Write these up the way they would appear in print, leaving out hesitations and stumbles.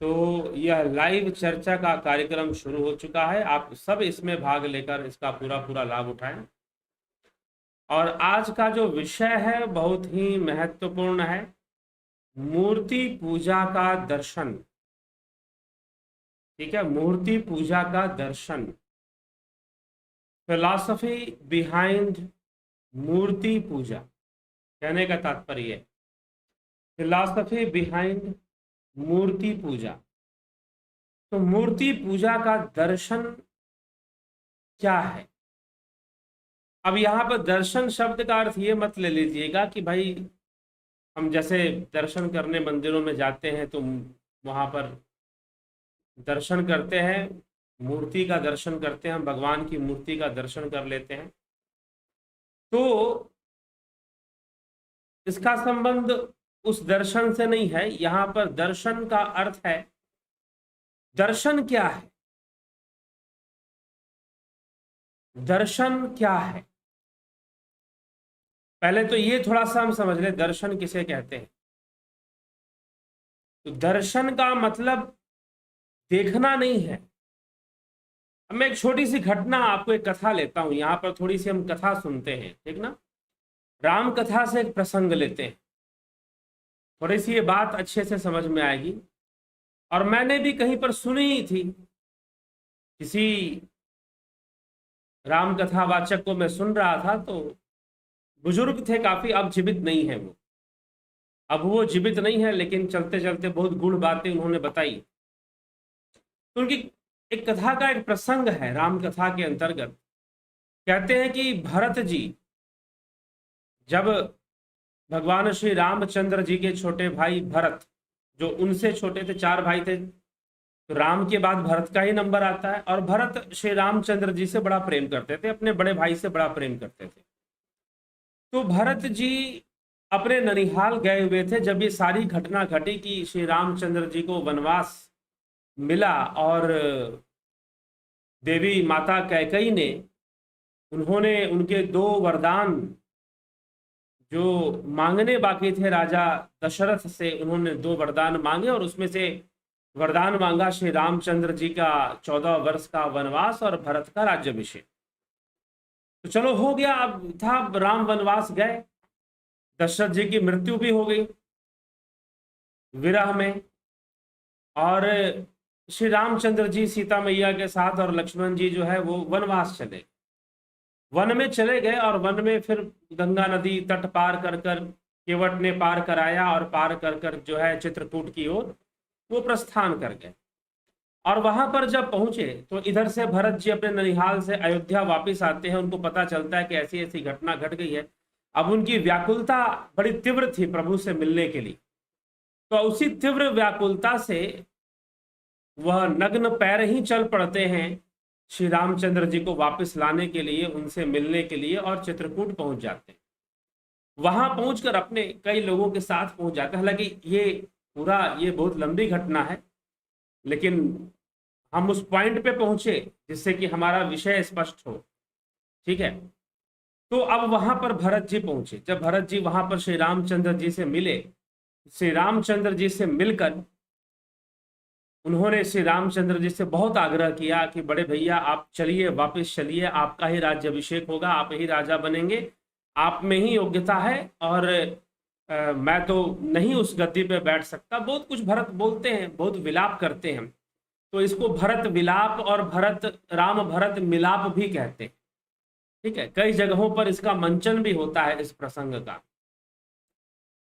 तो यह लाइव चर्चा का कार्यक्रम शुरू हो चुका है। आप सब इसमें भाग लेकर इसका पूरा पूरा लाभ उठाएं। और आज का जो विषय है बहुत ही महत्वपूर्ण है, मूर्ति पूजा का दर्शन। ठीक है, मूर्ति पूजा का दर्शन, फिलॉसफी बिहाइंड मूर्ति पूजा। कहने का तात्पर्य, फिलॉसफी बिहाइंड मूर्ति पूजा। तो मूर्ति पूजा का दर्शन क्या है? अब यहाँ पर दर्शन शब्द का अर्थ ये मत ले लीजिएगा कि भाई हम जैसे दर्शन करने मंदिरों में जाते हैं तो वहाँ पर दर्शन करते हैं, मूर्ति का दर्शन करते हैं, हम भगवान की मूर्ति का दर्शन कर लेते हैं। तो इसका संबंध उस दर्शन से नहीं है। यहाँ पर दर्शन का अर्थ है, दर्शन क्या है? दर्शन क्या है? पहले तो ये थोड़ा सा हम समझ ले, दर्शन किसे कहते हैं। तो दर्शन का मतलब देखना नहीं है। अब मैं एक छोटी सी घटना, आपको एक कथा लेता हूं, यहां पर थोड़ी सी हम कथा सुनते हैं, ठीक ना। राम कथा से एक प्रसंग लेते हैं, थोड़ी सी ये बात अच्छे से समझ में आएगी। और मैंने भी कहीं पर सुनी ही थी, किसी राम कथा वाचक को मैं सुन रहा था, तो बुजुर्ग थे काफी, अब जीवित नहीं है वो। अब वो जीवित नहीं है, लेकिन चलते चलते बहुत गूढ़ बातें उन्होंने बताई। तो उनकी एक कथा का एक प्रसंग है राम कथा के अंतर्गत। कहते हैं कि भरत जी, जब भगवान श्री रामचंद्र जी के छोटे भाई भरत, जो उनसे छोटे थे, 4 भाई थे, तो राम के बाद भरत का ही नंबर आता है। और भरत श्री रामचंद्र जी से बड़ा प्रेम करते थे, अपने बड़े भाई से बड़ा प्रेम करते थे। तो भरत जी अपने ननिहाल गए हुए थे जब ये सारी घटना घटी कि श्री रामचंद्र जी को वनवास मिला, और देवी माता कैकेयी ने, उन्होंने उनके 2 वरदान जो मांगने बाकी थे राजा दशरथ से, उन्होंने 2 वरदान मांगे, और उसमें से वरदान मांगा श्री रामचंद्र जी का 14 वर्ष का वनवास और भरत का राज्याभिषेक। तो चलो हो गया, अब था राम वनवास गए, दशरथ जी की मृत्यु भी हो गई विरह में, और श्री रामचंद्र जी सीता मैया के साथ और लक्ष्मण जी जो है वो वनवास चले, वन में चले गए। और वन में फिर गंगा नदी तट पार कर कर केवट ने पार कराया, और पार कर कर जो है चित्रकूट की ओर वो प्रस्थान कर गए। और वहां पर जब पहुंचे तो इधर से भरत जी अपने ननिहाल से अयोध्या वापस आते हैं, उनको पता चलता है कि ऐसी ऐसी घटना घट गई है। अब उनकी व्याकुलता बड़ी तीव्र थी प्रभु से मिलने के लिए। तो उसी तीव्र व्याकुलता से वह नग्न पैर ही चल पड़ते हैं श्री रामचंद्र जी को वापस लाने के लिए, उनसे मिलने के लिए, और चित्रकूट पहुंच जाते हैं। वहां पहुंचकर अपने कई लोगों के साथ पहुंच जाते हैं। हालांकि ये बहुत लंबी घटना है, लेकिन हम उस पॉइंट पे पहुंचे जिससे कि हमारा विषय स्पष्ट हो। ठीक है, तो अब वहां पर भरत जी पहुंचे। जब भरत जी वहां पर श्री रामचंद्र जी से मिले, श्री रामचंद्र जी से मिलकर उन्होंने श्री रामचंद्र जी से बहुत आग्रह किया कि बड़े भैया आप चलिए, वापस चलिए, आपका ही राज्याभिषेक होगा, आप ही राजा बनेंगे, आप में ही योग्यता है, और मैं तो नहीं उस गद्दी पे बैठ सकता। बहुत कुछ भरत बोलते हैं, बहुत विलाप करते हैं। तो इसको भरत विलाप और राम भरत मिलाप भी कहते हैं। ठीक है, कई जगहों पर इसका मंचन भी होता है इस प्रसंग का।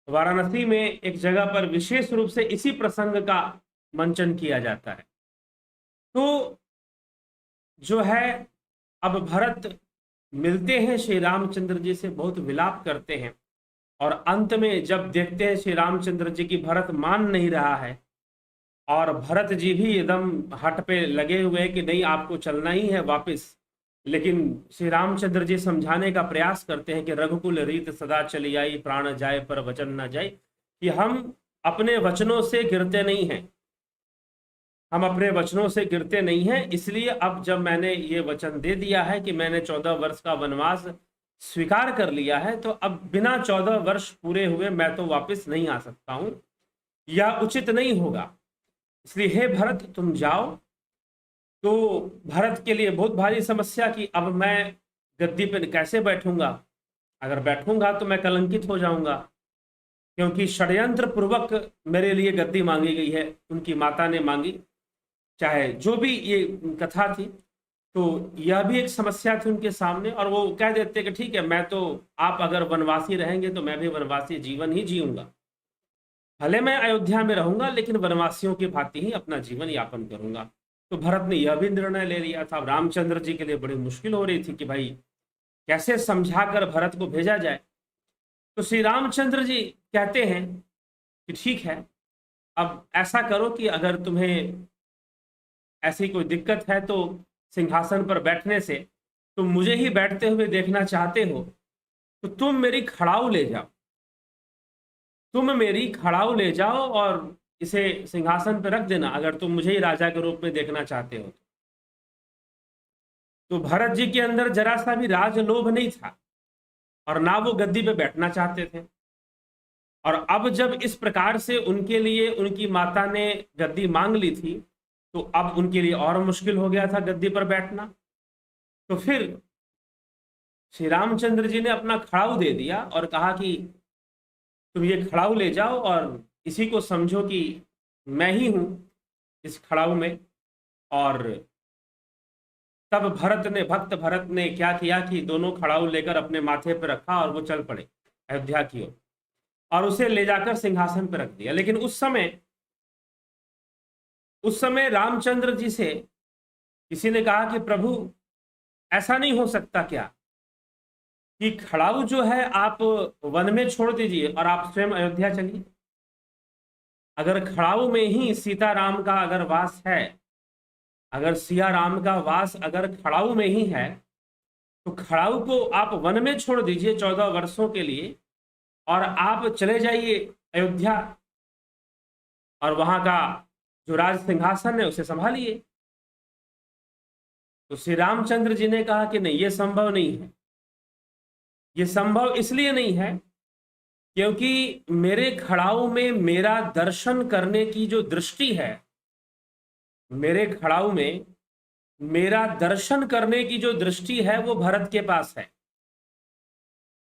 वाराणसी में एक जगह पर विशेष रूप से इसी प्रसंग का मंचन किया जाता है। तो जो है, अब भरत मिलते हैं श्री रामचंद्र जी से, बहुत विलाप करते हैं, और अंत में जब देखते हैं श्री रामचंद्र जी की भरत मान नहीं रहा है, और भरत जी भी एकदम हट पे लगे हुए हैं कि नहीं आपको चलना ही है वापस। लेकिन श्री रामचंद्र जी समझाने का प्रयास करते हैं कि रघुकुल रीत सदा चली आई, प्राण जाए पर वचन न जाए, कि हम अपने वचनों से गिरते नहीं हैं, हम अपने वचनों से गिरते नहीं हैं। इसलिए अब जब मैंने ये वचन दे दिया है कि मैंने 14 वर्ष का वनवास स्वीकार कर लिया है, तो अब बिना 14 वर्ष पूरे हुए मैं तो वापस नहीं आ सकता हूं, यह उचित नहीं होगा। इसलिए हे भरत तुम जाओ। तो भरत के लिए बहुत भारी समस्या कि अब मैं गद्दी पर कैसे बैठूंगा, अगर बैठूंगा तो मैं कलंकित हो जाऊंगा, क्योंकि षड्यंत्र पूर्वक मेरे लिए गद्दी मांगी गई है, उनकी माता ने मांगी। चाहे जो भी ये कथा थी, तो यह भी एक समस्या थी उनके सामने। और वो कह देते कि ठीक है, मैं तो, आप अगर वनवासी रहेंगे तो मैं भी वनवासी जीवन ही जीऊंगा, भले मैं अयोध्या में रहूंगा लेकिन वनवासियों की भांति ही अपना जीवन यापन करूंगा। तो भरत ने यह भी निर्णय ले लिया था। रामचंद्र जी के लिए बड़ी मुश्किल हो रही थी कि भाई कैसे समझाकर भरत को भेजा जाए। तो श्री रामचंद्र जी कहते हैं कि ठीक है, अब ऐसा करो कि अगर तुम्हें ऐसी कोई दिक्कत है तो सिंहासन पर बैठने से तुम मुझे ही बैठते हुए देखना चाहते हो, तो तुम मेरी खड़ाऊ ले जाओ, तुम मेरी खड़ाऊ ले जाओ और इसे सिंहासन पर रख देना, अगर तुम मुझे ही राजा के रूप में देखना चाहते हो। तो भरत जी के अंदर जरा सा भी राजलोभ नहीं था और ना वो गद्दी पे बैठना चाहते थे। और अब जब इस प्रकार से उनके लिए उनकी माता ने गद्दी मांग ली थी, तो अब उनके लिए और मुश्किल हो गया था गद्दी पर बैठना। तो फिर श्री रामचंद्र जी ने अपना खड़ाऊ दे दिया और कहा कि तुम ये खड़ाऊ ले जाओ और इसी को समझो कि मैं ही हूं इस खड़ाऊ में। और तब भक्त भरत ने क्या किया कि दोनों खड़ाऊ लेकर अपने माथे पर रखा और वो चल पड़े अयोध्या की ओर, और उसे ले जाकर सिंहासन पर रख दिया। लेकिन उस समय रामचंद्र जी से किसी ने कहा कि प्रभु, ऐसा नहीं हो सकता क्या कि खड़ाऊ जो है आप वन में छोड़ दीजिए और आप स्वयं अयोध्या चलिए। अगर खड़ाऊ में ही सीताराम का अगर वास है, अगर सिया राम का वास अगर खड़ाऊ में ही है, तो खड़ाऊ को आप वन में छोड़ दीजिए 14 वर्षों के लिए और आप चले जाइए अयोध्या और वहां का जो राज सिंहासन है उसे संभालिए। तो श्री रामचंद्र जी ने कहा कि नहीं, ये संभव नहीं है। ये संभव इसलिए नहीं है क्योंकि मेरे खड़ाऊ में मेरा दर्शन करने की जो दृष्टि है, मेरे खड़ाऊ में मेरा दर्शन करने की जो दृष्टि है वो भरत के पास है।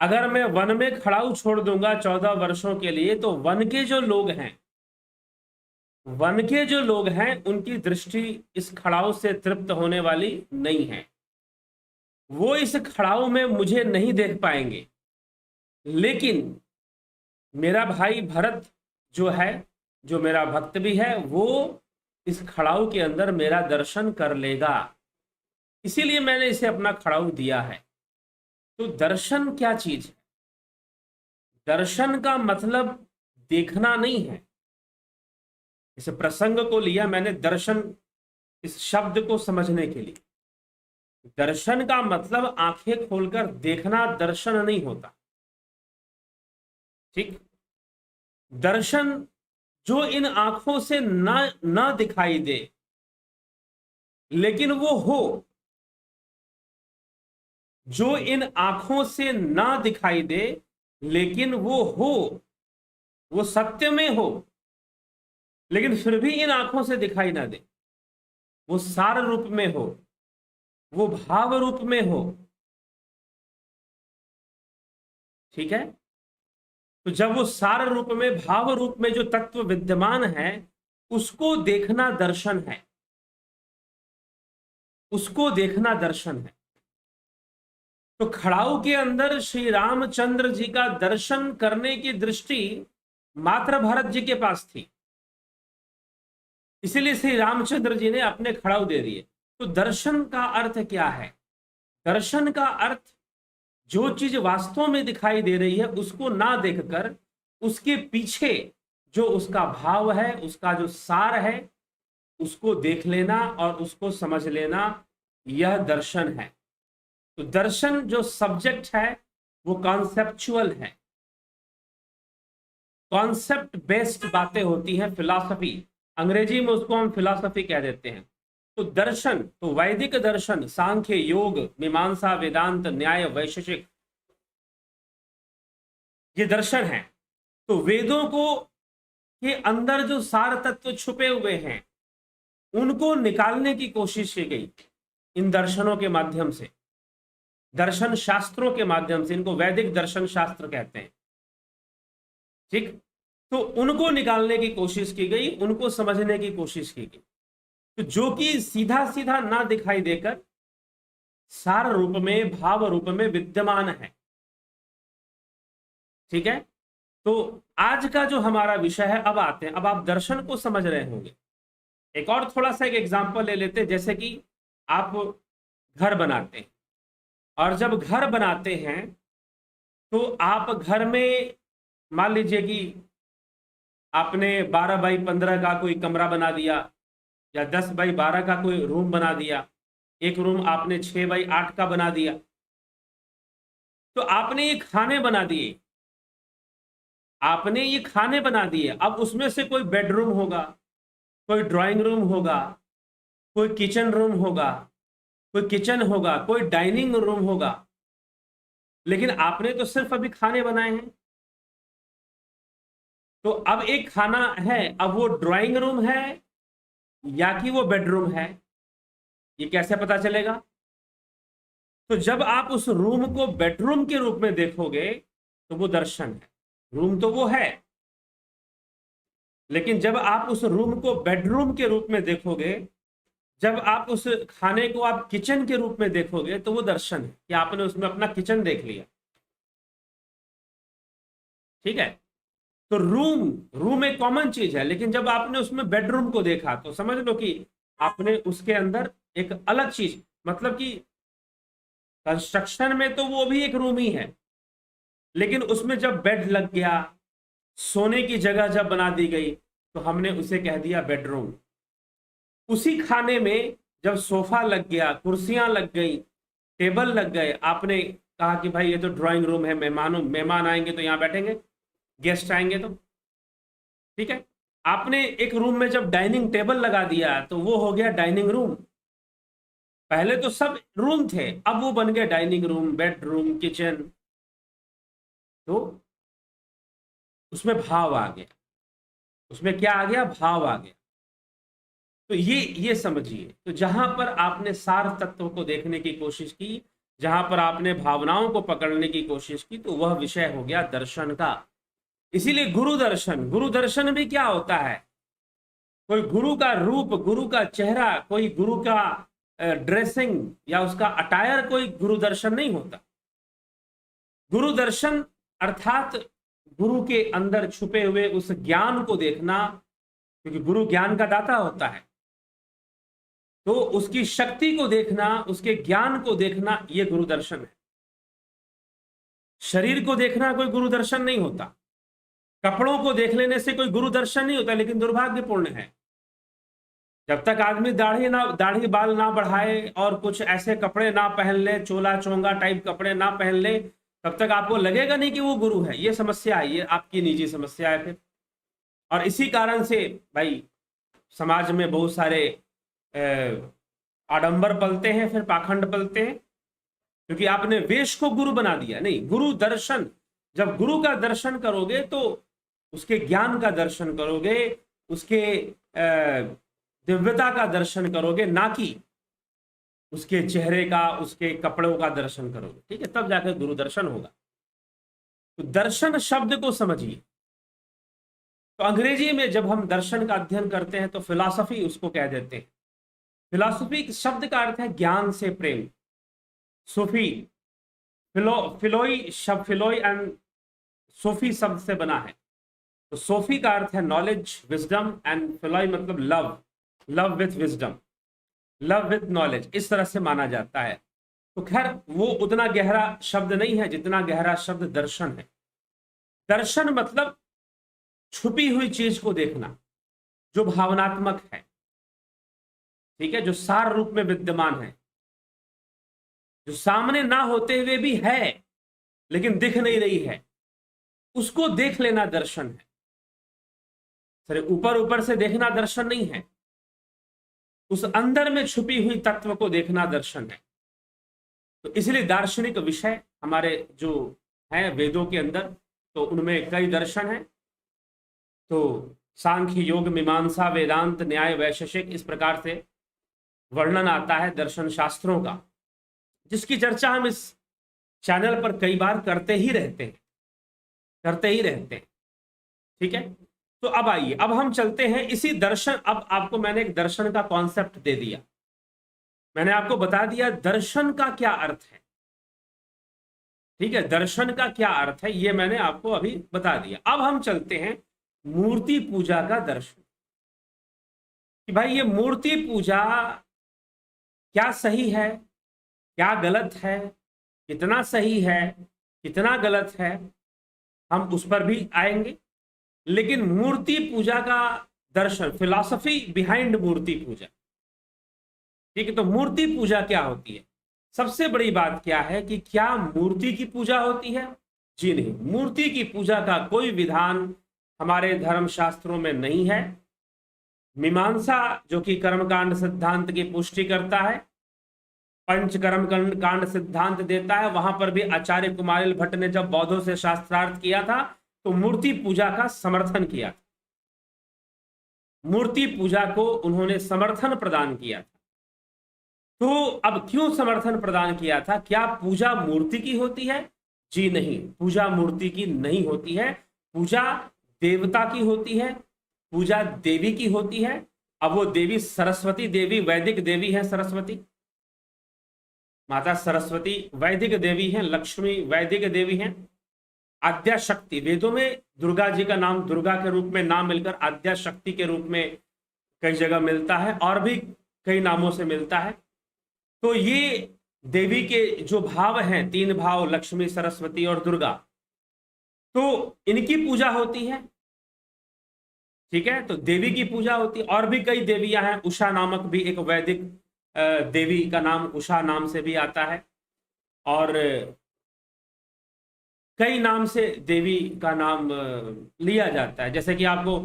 अगर मैं वन में खड़ाऊ छोड़ दूंगा 14 वर्षों के लिए, तो वन के जो लोग हैं उनकी दृष्टि इस खड़ाऊ से तृप्त होने वाली नहीं है, वो इस खड़ाऊ में मुझे नहीं देख पाएंगे। लेकिन मेरा भाई भरत जो है, जो मेरा भक्त भी है, वो इस खड़ाऊ के अंदर मेरा दर्शन कर लेगा, इसीलिए मैंने इसे अपना खड़ाऊ दिया है। तो दर्शन क्या चीज है? दर्शन का मतलब देखना नहीं है। इस प्रसंग को लिया मैंने दर्शन इस शब्द को समझने के लिए। दर्शन का मतलब आंखें खोलकर देखना दर्शन नहीं होता, ठीक। दर्शन जो इन आंखों से ना दिखाई दे लेकिन वो हो, जो इन आंखों से ना दिखाई दे लेकिन वो हो, वो सत्य में हो लेकिन फिर भी इन आंखों से दिखाई ना दे, वो सार रूप में हो, वो भाव रूप में हो, ठीक है। तो जब वो सार रूप में, भाव रूप में जो तत्व विद्यमान है, उसको देखना दर्शन है, उसको देखना दर्शन है। तो खड़ाऊ के अंदर श्री रामचंद्र जी का दर्शन करने की दृष्टि मात्र भरत जी के पास थी, इसीलिए श्री रामचंद्र जी ने अपने खड़ाऊ दे दिए। तो दर्शन का अर्थ क्या है? दर्शन का अर्थ जो चीज वास्तव में दिखाई दे रही है उसको ना देखकर उसके पीछे जो उसका भाव है, उसका जो सार है, उसको देख लेना और उसको समझ लेना, यह दर्शन है। तो दर्शन जो सब्जेक्ट है वो कॉन्सेप्चुअल है, कॉन्सेप्ट बेस्ड बातें होती हैं, फिलॉसफी, अंग्रेजी में उसको हम फिलॉसफी कह देते हैं। तो दर्शन, तो वैदिक दर्शन, सांख्य, योग, मीमांसा, वेदांत, न्याय, वैशेषिक, ये दर्शन है। तो वेदों को के अंदर जो सार तत्व छुपे हुए हैं उनको निकालने की कोशिश की गई इन दर्शनों के माध्यम से, दर्शन शास्त्रों के माध्यम से। इनको वैदिक दर्शन शास्त्र कहते हैं, ठीक। तो उनको निकालने की कोशिश की गई, उनको समझने की कोशिश की गई, तो जो कि सीधा सीधा ना दिखाई देकर सार रूप में, भाव रूप में विद्यमान है, ठीक है। तो आज का जो हमारा विषय है, अब आते हैं, अब आप दर्शन को समझ रहे होंगे। एक और थोड़ा सा एक एग्जांपल ले लेते हैं। जैसे कि आप घर बनाते हैं, और जब घर बनाते हैं तो आप घर में मान लीजिए कि आपने 12x15 का कोई कमरा बना दिया, या 10x12 का कोई रूम बना दिया, एक रूम आपने 6x8 का बना दिया। तो आपने ये खाने बना दिए, आपने ये खाने बना दिए। अब उसमें से कोई बेडरूम होगा, कोई ड्राइंग रूम होगा, कोई किचन रूम होगा, कोई किचन होगा, कोई डाइनिंग रूम होगा, लेकिन आपने तो सिर्फ अभी खाने बनाए हैं। तो अब एक खाना है, अब वो ड्राइंग रूम है या कि वो बेडरूम है, ये कैसे पता चलेगा? तो जब आप उस रूम को बेडरूम के रूप में देखोगे तो वो दर्शन है। रूम तो वो है, लेकिन जब आप उस रूम को बेडरूम के रूप में देखोगे, जब आप उस खाने को आप किचन के रूप में देखोगे, तो वो दर्शन है कि आपने उसमें अपना किचन देख लिया, ठीक है। तो रूम रूम एक कॉमन चीज है, लेकिन जब आपने उसमें बेडरूम को देखा तो समझ लो कि आपने उसके अंदर एक अलग चीज, मतलब कि कंस्ट्रक्शन में तो वो भी एक रूम ही है, लेकिन उसमें जब बेड लग गया, सोने की जगह जब बना दी गई, तो हमने उसे कह दिया बेडरूम। उसी खाने में जब सोफा लग गया, कुर्सियां लग गई, टेबल लग गए, आपने कहा कि भाई ये तो ड्राइंग रूम है, मेहमान आएंगे तो यहां बैठेंगे, गेस्ट आएंगे तो, ठीक है। आपने एक रूम में जब डाइनिंग टेबल लगा दिया तो वो हो गया डाइनिंग रूम। पहले तो सब रूम थे, अब वो बन गए डाइनिंग रूम, बेडरूम, किचन। तो उसमें भाव आ गया, उसमें क्या आ गया? भाव आ गया। तो ये समझिए। तो जहां पर आपने सार तत्व को देखने की कोशिश की, जहां पर आपने भावनाओं को पकड़ने की कोशिश की, तो वह विषय हो गया दर्शन का। इसीलिए गुरु दर्शन, गुरु दर्शन भी क्या होता है? कोई गुरु का रूप, गुरु का चेहरा, कोई गुरु का ड्रेसिंग या उसका अटायर कोई गुरु दर्शन नहीं होता। गुरु दर्शन अर्थात गुरु के अंदर छुपे हुए उस ज्ञान को देखना, क्योंकि गुरु ज्ञान का दाता होता है, तो उसकी शक्ति को देखना, उसके ज्ञान को देखना, यह गुरु दर्शन है। शरीर को देखना कोई गुरु दर्शन नहीं होता, कपड़ों को देख लेने से कोई गुरु दर्शन नहीं होता, लेकिन दुर्भाग्यपूर्ण है जब तक आदमी दाढ़ी बाल ना बढ़ाए और कुछ ऐसे कपड़े ना पहन ले, चोला चोंगा टाइप कपड़े ना पहन ले, तब तक आपको लगेगा नहीं कि वो गुरु है। ये समस्या है, ये आपकी निजी समस्या है फिर। और इसी कारण से भाई समाज में बहुत सारे आडंबर पलते हैं, फिर पाखंड पलते हैं, क्योंकि आपने वेश को गुरु बना दिया। नहीं, गुरु दर्शन, जब गुरु का दर्शन करोगे तो उसके ज्ञान का दर्शन करोगे, उसके दिव्यता का दर्शन करोगे, ना कि उसके चेहरे का, उसके कपड़ों का दर्शन करोगे, ठीक है। तब जाकर गुरु दर्शन होगा। तो दर्शन शब्द को समझिए। तो अंग्रेजी में जब हम दर्शन का अध्ययन करते हैं तो फिलॉसफी उसको कह देते हैं। फिलॉसफी शब्द का अर्थ है ज्ञान से प्रेम। सूफी, फिलोई शब्द, फिलोई एंड सूफी शब्द से बना है। तो सोफी का अर्थ है नॉलेज, विजडम, एंड फिलोई मतलब love, love with wisdom, love with knowledge, इस तरह से माना जाता है। तो खैर वो उतना गहरा शब्द नहीं है जितना गहरा शब्द दर्शन है। दर्शन मतलब छुपी हुई चीज को देखना, जो भावनात्मक है, ठीक है, जो सार रूप में विद्यमान है, जो सामने ना होते हुए भी है लेकिन दिख नहीं रही है, उसको देख लेना दर्शन है। सर ऊपर ऊपर से देखना दर्शन नहीं है, उस अंदर में छुपी हुई तत्व को देखना दर्शन है। तो इसलिए दार्शनिक विषय हमारे जो है वेदों के अंदर, तो उनमें कई दर्शन हैं। तो सांख्य, योग, मीमांसा, वेदांत, न्याय, वैशेषिक, इस प्रकार से वर्णन आता है दर्शन शास्त्रों का, जिसकी चर्चा हम इस चैनल पर कई बार करते ही रहते हैं। ठीक है, तो अब आइए, अब हम चलते हैं इसी दर्शन। अब आपको मैंने एक दर्शन का कॉन्सेप्ट दे दिया, मैंने आपको बता दिया दर्शन का क्या अर्थ है। ठीक है, दर्शन का क्या अर्थ है ये मैंने आपको अभी बता दिया। अब हम चलते हैं मूर्ति पूजा का दर्शन, कि भाई ये मूर्ति पूजा क्या सही है, क्या गलत है, कितना सही है, कितना गलत है, हम उस पर भी आएंगे। लेकिन मूर्ति पूजा का दर्शन, फिलॉसफी बिहाइंड मूर्ति पूजा, ठीक है। तो मूर्ति पूजा क्या होती है? सबसे बड़ी बात क्या है कि क्या मूर्ति की पूजा होती है? जी नहीं, मूर्ति की पूजा का कोई विधान हमारे धर्म शास्त्रों में नहीं है। मीमांसा, जो कि कर्मकांड सिद्धांत की पुष्टि करता है, पंच कर्म कांड सिद्धांत देता है, वहां पर भी आचार्य कुमारिल भट्ट ने जब बौद्धों से शास्त्रार्थ किया था तो मूर्ति पूजा का समर्थन किया था, मूर्ति पूजा को उन्होंने समर्थन प्रदान किया था। तो अब क्यों समर्थन प्रदान किया था? क्या पूजा मूर्ति की होती है? जी नहीं, पूजा मूर्ति की नहीं होती है, पूजा देवता की होती है, पूजा देवी की होती है। अब वो देवी सरस्वती देवी, वैदिक देवी है सरस्वती, माता सरस्वती वैदिक देवी हैं, लक्ष्मी वैदिक देवी हैं, आद्या शक्ति, वेदों में दुर्गा जी का नाम दुर्गा के रूप में नाम मिलकर आद्या शक्ति के रूप में कई जगह मिलता है, और भी कई नामों से मिलता है। तो ये देवी के जो भाव हैं, तीन भाव, लक्ष्मी, सरस्वती और दुर्गा, तो इनकी पूजा होती है। ठीक है, तो देवी की पूजा होती है। और भी कई देवियां हैं, उषा नामक भी एक वैदिक देवी का नाम उषा नाम से भी आता है, और कई नाम से देवी का नाम लिया जाता है। जैसे कि आपको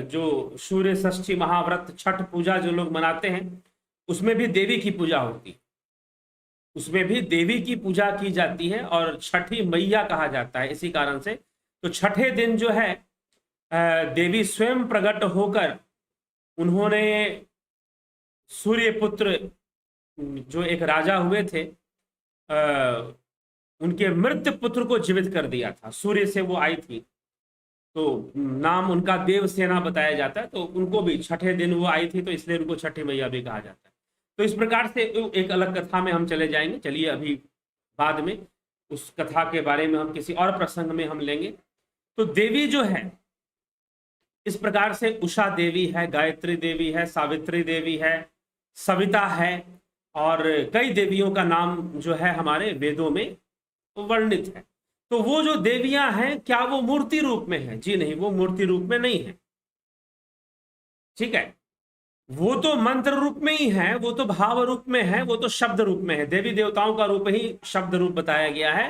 जो सूर्य षष्ठी महाव्रत छठ पूजा जो लोग मनाते हैं, उसमें भी देवी की पूजा होती है, उसमें भी देवी की पूजा की जाती है, और छठी मैया कहा जाता है इसी कारण से। तो छठे दिन जो है देवी स्वयं प्रकट होकर उन्होंने सूर्य पुत्र जो एक राजा हुए थे, उनके मृत पुत्र को जीवित कर दिया था। सूर्य से वो आई थी, तो नाम उनका देवसेना बताया जाता है। तो उनको भी छठे दिन वो आई थी, तो इसलिए उनको छठी मैया भी कहा जाता है। तो इस प्रकार से एक अलग कथा में हम चले जाएंगे। चलिए, अभी बाद में उस कथा के बारे में हम किसी और प्रसंग में हम लेंगे। तो देवी जो है इस प्रकार से उषा देवी है, गायत्री देवी है, सावित्री देवी है, सविता है, और कई देवियों का नाम जो है हमारे वेदों में वर्णित है। तो वो जो देवियां हैं, क्या वो मूर्ति रूप में है? जी नहीं, वो मूर्ति रूप में नहीं है। ठीक है, वो तो मंत्र रूप में ही है, वो तो भाव रूप में है, वो तो शब्द रूप में है। देवी देवताओं का रूप ही शब्द रूप बताया गया है,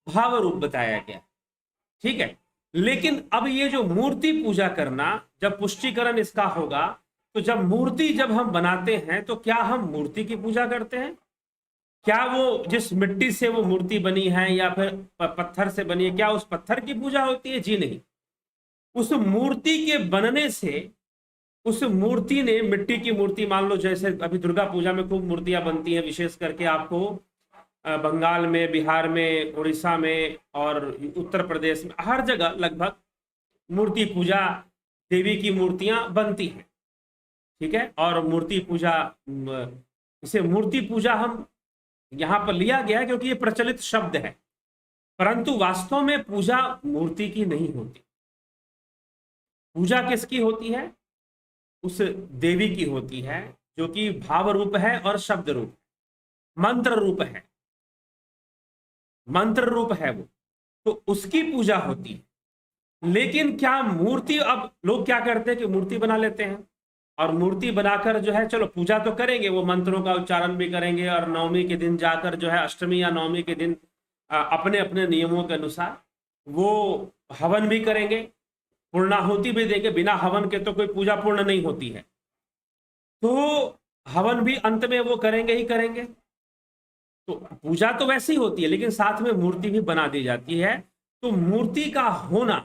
भाव रूप बताया गया। ठीक है, लेकिन अब ये जो मूर्ति पूजा करना, जब पुष्टिकरण इसका होगा, तो जब मूर्ति जब हम बनाते हैं तो क्या हम मूर्ति की पूजा करते हैं? क्या वो जिस मिट्टी से वो मूर्ति बनी है या फिर पत्थर से बनी है, क्या उस पत्थर की पूजा होती है? जी नहीं, उस मूर्ति के बनने से, उस मूर्ति ने, मिट्टी की मूर्ति मान लो, जैसे अभी दुर्गा पूजा में खूब मूर्तियां बनती हैं, विशेष करके आपको बंगाल में, बिहार में, उड़ीसा में और उत्तर प्रदेश में, हर जगह लगभग मूर्ति पूजा, देवी की मूर्तियां बनती हैं। ठीक है, और मूर्ति पूजा, इसे मूर्ति पूजा हम यहां पर लिया गया है क्योंकि ये प्रचलित शब्द है, परंतु वास्तव में पूजा मूर्ति की नहीं होती। पूजा किसकी होती है? उस देवी की होती है जो कि भाव रूप है और शब्द रूप, मंत्र रूप है, मंत्र रूप है वो, तो उसकी पूजा होती है। लेकिन क्या मूर्ति, अब लोग क्या करते हैं कि मूर्ति बना लेते हैं, और मूर्ति बनाकर जो है, चलो पूजा तो करेंगे, वो मंत्रों का उच्चारण भी करेंगे, और नवमी के दिन जाकर जो है, अष्टमी या नवमी के दिन अपने अपने नियमों के अनुसार वो हवन भी करेंगे, पूर्णाहुति भी देंगे। बिना हवन के तो कोई पूजा पूर्ण नहीं होती है, तो हवन भी अंत में वो करेंगे ही करेंगे। तो पूजा तो वैसी होती है, लेकिन साथ में मूर्ति भी बना दी जाती है। तो मूर्ति का होना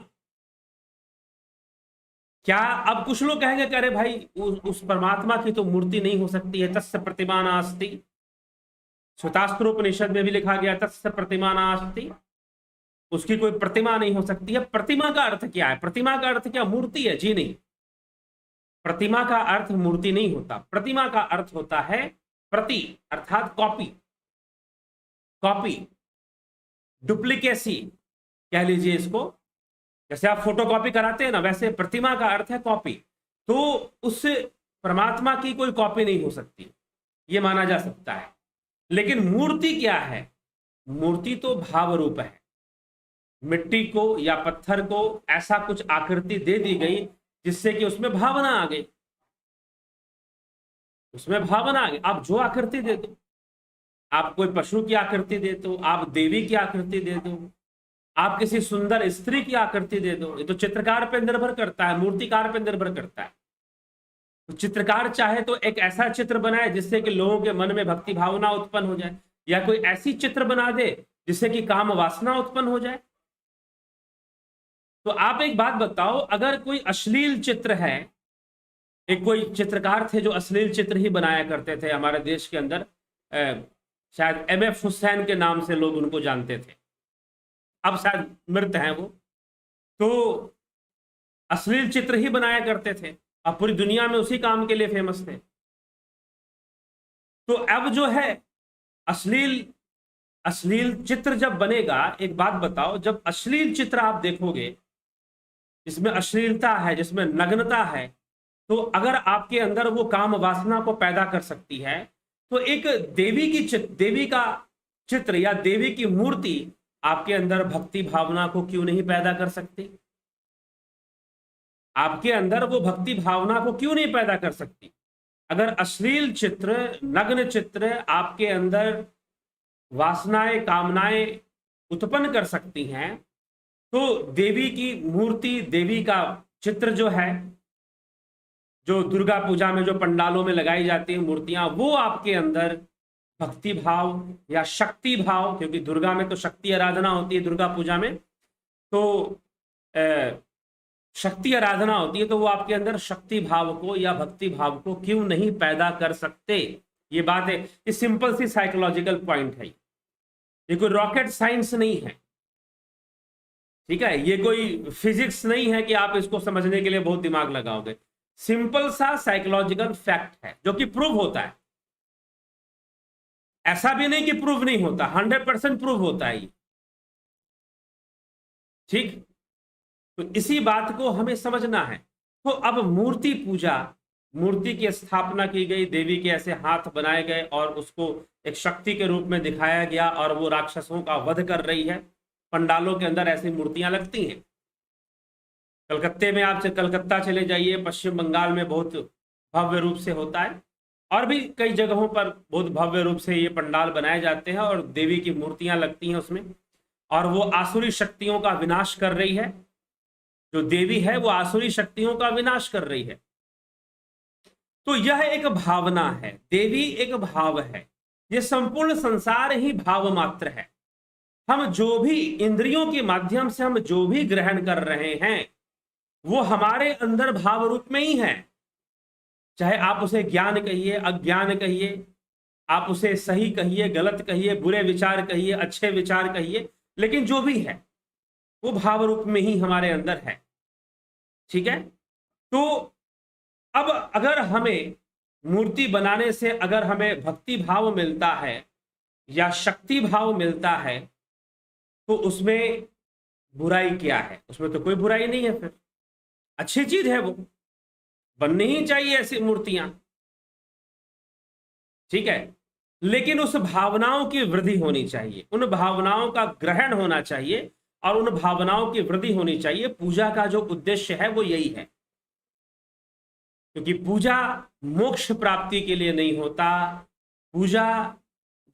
क्या अब कुछ लोग कहेंगे कि अरे भाई उस परमात्मा की तो मूर्ति नहीं हो सकती है, तस्य प्रतिमा नास्ति। श्वेतास्त्रोपनिषद में भी लिखा गया तस्य प्रतिमा नास्ति, उसकी कोई प्रतिमा नहीं हो सकती है। प्रतिमा का अर्थ क्या है? प्रतिमा का अर्थ क्या मूर्ति है? जी नहीं, प्रतिमा का अर्थ मूर्ति नहीं होता। प्रतिमा का अर्थ होता है प्रति, अर्थात कॉपी, कॉपी, डुप्लीकेसी कह लीजिए इसको। जैसे आप फोटोकॉपी कराते हैं ना, वैसे प्रतिमा का अर्थ है कॉपी। तो उस परमात्मा की कोई कॉपी नहीं हो सकती, ये माना जा सकता है। लेकिन मूर्ति क्या है? मूर्ति तो भाव रूप है। मिट्टी को या पत्थर को ऐसा कुछ आकृति दे दी गई जिससे कि उसमें भावना आ गई, उसमें भावना आ गई। आप जो आकृति दे दो, आप कोई पशु की आकृति दे दो, आप देवी की आकृति दे दो, आप किसी सुंदर स्त्री की आकृति दे दो, ये तो चित्रकार पे निर्भर करता है, मूर्तिकार पे निर्भर करता है। तो चित्रकार चाहे तो एक ऐसा चित्र बनाए जिससे कि लोगों के मन में भक्ति भावना उत्पन्न हो जाए, या कोई ऐसी चित्र बना दे जिससे कि काम वासना उत्पन्न हो जाए। तो आप एक बात बताओ, अगर कोई अश्लील चित्र है, एक कोई चित्रकार थे जो अश्लील चित्र ही बनाया करते थे हमारे देश के अंदर, शायद MF हुसैन के नाम से लोग उनको जानते थे, अब शायद मृत हैं वो। तो अश्लील चित्र ही बनाया करते थे, अब पूरी दुनिया में उसी काम के लिए फेमस थे। तो अब जो है अश्लील चित्र जब बनेगा, एक बात बताओ, जब अश्लील चित्र आप देखोगे जिसमें अश्लीलता है, जिसमें नग्नता है, तो अगर आपके अंदर वो काम वासना को पैदा कर सकती है, तो एक देवी का चित्र या देवी की मूर्ति आपके अंदर भक्ति भावना को क्यों नहीं पैदा कर सकती? आपके अंदर वो भक्ति भावना को क्यों नहीं पैदा कर सकती? अगर अश्लील चित्र, नग्न चित्र आपके अंदर वासनाएं, कामनाएं उत्पन्न कर सकती हैं, तो देवी की मूर्ति, देवी का चित्र जो है, जो दुर्गा पूजा में जो पंडालों में लगाई जाती है मूर्तियां, वो आपके अंदर भक्ति भाव या शक्ति भाव, क्योंकि दुर्गा में तो शक्ति आराधना होती है, दुर्गा पूजा में तो शक्ति आराधना होती है, तो वो आपके अंदर शक्ति भाव को या भक्ति भाव को क्यों नहीं पैदा कर सकते? ये बात है, ये सिंपल सी साइकोलॉजिकल पॉइंट है, ये कोई रॉकेट साइंस नहीं है, ठीक है? ये कोई फिजिक्स नहीं है कि आप इसको समझने के लिए बहुत दिमाग लगाओगे। सिंपल सा साइकोलॉजिकल फैक्ट है जो कि प्रूव होता है। ऐसा भी नहीं कि प्रूव नहीं होता, 100% प्रूव होता है ये, ठीक? तो इसी बात को हमें समझना है। तो अब मूर्ति पूजा, मूर्ति की स्थापना की गई, देवी के ऐसे हाथ बनाए गए और उसको एक शक्ति के रूप में दिखाया गया, और वो राक्षसों का वध कर रही है। पंडालों के अंदर ऐसी मूर्तियां लगती हैं। कलकत्ते में आप कलकत्ता चले जाइए, पश्चिम बंगाल में बहुत भव्य रूप से होता है, और भी कई जगहों पर बहुत भव्य रूप से ये पंडाल बनाए जाते हैं और देवी की मूर्तियां लगती हैं उसमें, और वो आसुरी शक्तियों का विनाश कर रही है। जो देवी है वो आसुरी शक्तियों का विनाश कर रही है। तो यह एक भावना है, देवी एक भाव है, ये संपूर्ण संसार ही भाव मात्र है। हम जो भी इंद्रियों के माध्यम से हम जो भी ग्रहण कर रहे हैं, वो हमारे अंदर भाव रूप में ही है। चाहे आप उसे ज्ञान कहिए, अज्ञान कहिए, आप उसे सही कहिए, गलत कहिए, बुरे विचार कहिए, अच्छे विचार कहिए, लेकिन जो भी है वो भाव रूप में ही हमारे अंदर है, ठीक है? तो अब अगर हमें मूर्ति बनाने से अगर हमें भक्ति भाव मिलता है या शक्ति भाव मिलता है, तो उसमें बुराई क्या है? उसमें तो कोई बुराई नहीं है, फिर अच्छी चीज है, वो बननी ही चाहिए ऐसी मूर्तियां, ठीक है? लेकिन उस भावनाओं की वृद्धि होनी चाहिए, उन भावनाओं का ग्रहण होना चाहिए, और उन भावनाओं की वृद्धि होनी चाहिए। पूजा का जो उद्देश्य है वो यही है, क्योंकि पूजा मोक्ष प्राप्ति के लिए नहीं होता, पूजा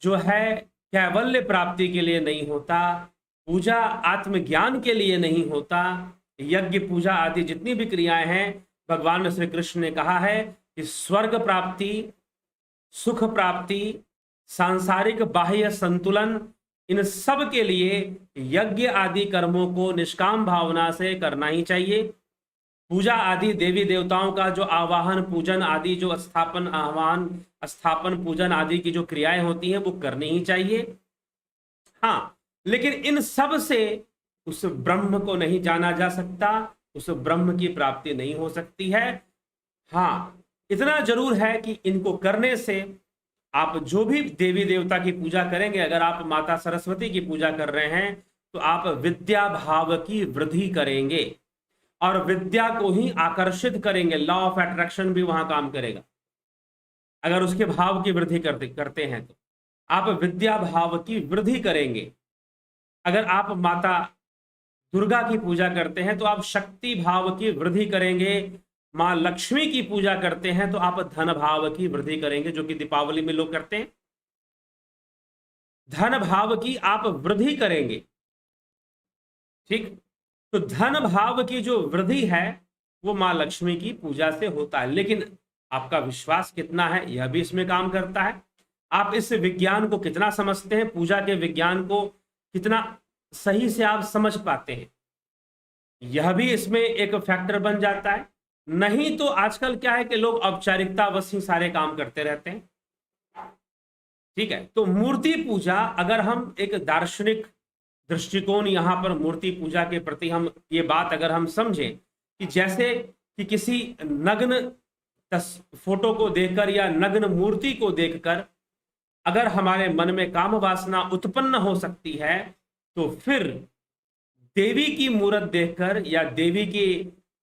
जो है कैवल्य प्राप्ति के लिए नहीं होता, पूजा आत्मज्ञान के लिए नहीं होता। यज्ञ, पूजा आदि जितनी भी क्रियाएं हैं, भगवान श्री कृष्ण ने कहा है कि स्वर्ग प्राप्ति, सुख प्राप्ति, सांसारिक बाह्य संतुलन, इन सब के लिए यज्ञ आदि कर्मों को निष्काम भावना से करना ही चाहिए। पूजा आदि देवी देवताओं का जो आवाहन पूजन आदि जो स्थापन आह्वान स्थापन पूजन आदि की जो क्रियाएं होती हैं वो करनी ही चाहिए। हाँ, लेकिन इन सब से उस ब्रह्म को नहीं जाना जा सकता, उस ब्रह्म की प्राप्ति नहीं हो सकती है। हाँ, इतना जरूर है कि इनको करने से आप जो भी देवी देवता की पूजा करेंगे, अगर आप माता सरस्वती की पूजा कर रहे हैं तो आप विद्या भाव की वृद्धि करेंगे और विद्या को ही आकर्षित करेंगे। लॉ ऑफ अट्रैक्शन भी वहां काम करेगा अगर उसके भाव की वृद्धि करते हैं तो आप विद्या भाव की वृद्धि करेंगे। अगर आप माता दुर्गा की पूजा करते हैं तो आप शक्ति भाव की वृद्धि करेंगे। मां लक्ष्मी की पूजा करते हैं तो आप धन भाव की वृद्धि करेंगे, जो कि दीपावली में लोग करते हैं। धन भाव की आप वृद्धि करेंगे। ठीक, तो धन भाव की जो वृद्धि है वो मां लक्ष्मी की पूजा से होता है। लेकिन आपका विश्वास कितना है यह भी इसमें काम करता है। आप इस विज्ञान को कितना समझते हैं, पूजा के विज्ञान को कितना सही से आप समझ पाते हैं, यह भी इसमें एक फैक्टर बन जाता है। नहीं तो आजकल क्या है कि लोग औपचारिकतावश ही सारे काम करते रहते हैं। ठीक है, तो मूर्ति पूजा, अगर हम एक दार्शनिक दृष्टिकोण यहां पर मूर्ति पूजा के प्रति हम ये बात अगर हम समझें कि जैसे कि किसी नग्न फोटो को देखकर या नग्न मूर्ति को देखकर अगर हमारे मन में काम वासना उत्पन्न हो सकती है, तो फिर देवी की मूर्त देखकर या देवी के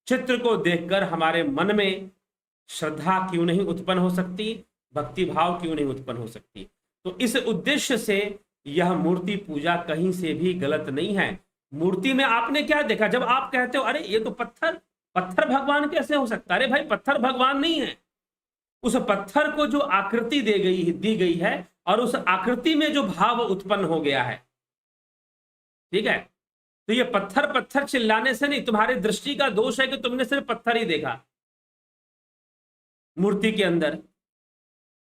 चित्र को देखकर हमारे मन में श्रद्धा क्यों नहीं उत्पन्न हो सकती, भक्ति भाव क्यों नहीं उत्पन्न हो सकती। तो इस उद्देश्य से यह मूर्ति पूजा कहीं से भी गलत नहीं है। मूर्ति में आपने क्या देखा, जब आप कहते हो अरे ये तो पत्थर भगवान कैसे हो सकता है, अरे भाई पत्थर भगवान नहीं है। उस पत्थर को जो आकृति दी गई है और उस आकृति में जो भाव उत्पन्न हो गया है, ठीक है, तो ये पत्थर चिल्लाने से नहीं, तुम्हारी दृष्टि का दोष है कि तुमने सिर्फ पत्थर ही देखा मूर्ति के अंदर।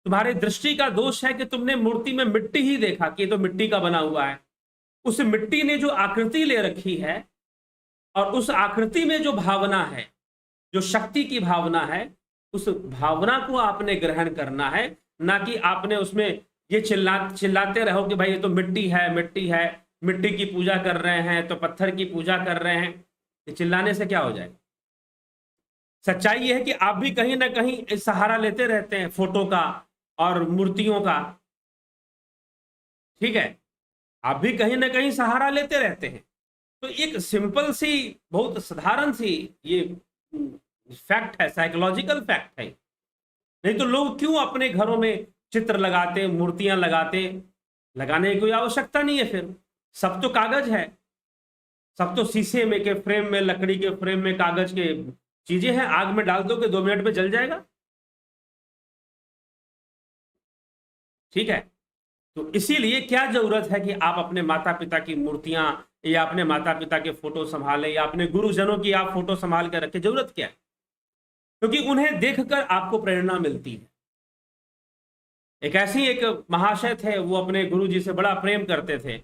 तुम्हारी दृष्टि का दोष है कि तुमने मूर्ति में मिट्टी ही देखा कि ये तो मिट्टी का बना हुआ है। उस मिट्टी ने जो आकृति ले रखी है और उस आकृति में जो भावना है, जो शक्ति की भावना है, उस भावना को आपने ग्रहण करना है, ना कि आपने उसमें ये चिल्लाते रहो कि भाई ये तो मिट्टी है, मिट्टी की पूजा कर रहे हैं तो पत्थर की पूजा कर रहे हैं। ये चिल्लाने से क्या हो जाएगा। सच्चाई ये है कि आप भी कहीं ना कहीं सहारा लेते रहते हैं फोटो का और मूर्तियों का। ठीक है, आप भी कहीं ना कहीं सहारा लेते रहते हैं। तो एक सिंपल सी बहुत साधारण सी ये फैक्ट है, साइकोलॉजिकल फैक्ट है। नहीं तो लोग क्यों अपने घरों में चित्र लगाते, मूर्तियां लगाने की कोई आवश्यकता नहीं है। फिर सब तो कागज है, सब तो शीशे में के फ्रेम में, लकड़ी के फ्रेम में कागज के चीजें हैं। आग में डाल दो कि 2 मिनट में जल जाएगा। ठीक है, तो इसीलिए क्या जरूरत है कि आप अपने माता पिता की मूर्तियां या अपने माता पिता के फोटो संभालें या अपने गुरुजनों की आप फोटो संभाल कर रखें। जरूरत क्या है, क्योंकि उन्हें देखकर आपको प्रेरणा मिलती है। एक ऐसी एक महाशय थे, वो अपने गुरुजी से बड़ा प्रेम करते थे,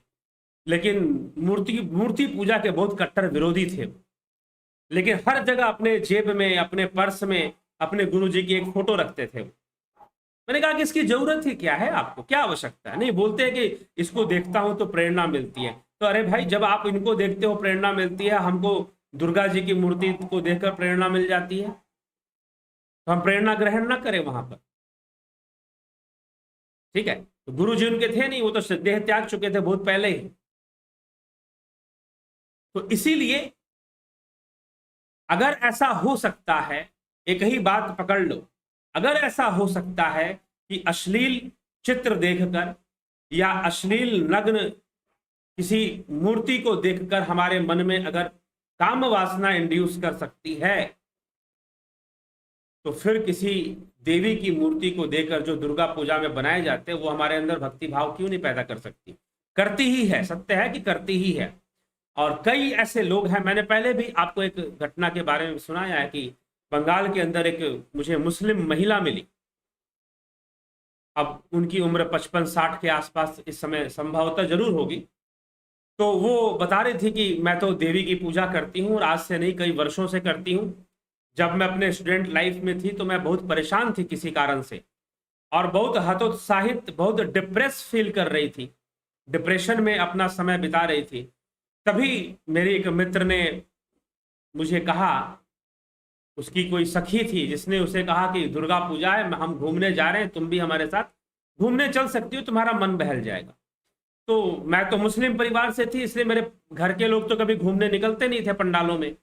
लेकिन मूर्ति पूजा के बहुत कट्टर विरोधी थे। लेकिन हर जगह अपने जेब में, अपने पर्स में अपने गुरुजी की एक फोटो रखते थे। मैंने कहा कि इसकी जरूरत ही क्या है, आपको क्या आवश्यकता है। नहीं, बोलते हैं कि इसको देखता हूं तो प्रेरणा मिलती है। तो अरे भाई, जब आप इनको देखते हो प्रेरणा मिलती है, हमको दुर्गा जी की मूर्ति को देखकर प्रेरणा मिल जाती है, तो हम प्रेरणा ग्रहण ना करें वहां पर। ठीक है, तो गुरु जी उनके थे नहीं, वो तो देह त्याग चुके थे बहुत पहले ही। तो इसीलिए अगर ऐसा हो सकता है, एक ही बात पकड़ लो, अगर ऐसा हो सकता है कि अश्लील चित्र देखकर या अश्लील नग्न किसी मूर्ति को देखकर हमारे मन में अगर काम वासना इंड्यूस कर सकती है, तो फिर किसी देवी की मूर्ति को देखकर जो दुर्गा पूजा में बनाए जाते हैं, वो हमारे अंदर भक्ति भाव क्यों नहीं पैदा कर सकती। करती ही है, सत्य है कि करती ही है। और कई ऐसे लोग हैं, मैंने पहले भी आपको एक घटना के बारे में सुनाया है कि बंगाल के अंदर एक मुझे मुस्लिम महिला मिली। अब उनकी उम्र 55-60 के आसपास इस समय संभवतः जरूर होगी। तो वो बता रही थी कि मैं तो देवी की पूजा करती हूँ और आज से नहीं, कई वर्षों से करती हूँ, जब मैं अपने स्टूडेंट लाइफ में थी तो मैं बहुत परेशान थी किसी कारण से, और बहुत हतोत्साहित, बहुत डिप्रेस फील कर रही थी, डिप्रेशन में अपना समय बिता रही थी। तभी मेरे एक मित्र ने मुझे कहा, उसकी कोई सखी थी जिसने उसे कहा कि दुर्गा पूजा है, हम घूमने जा रहे हैं, तुम भी हमारे साथ घूमने चल सकती हो, तुम्हारा मन बहल जाएगा। तो मैं तो मुस्लिम परिवार से थी, इसलिए मेरे घर के लोग तो कभी घूमने निकलते नहीं थे पंडालों में।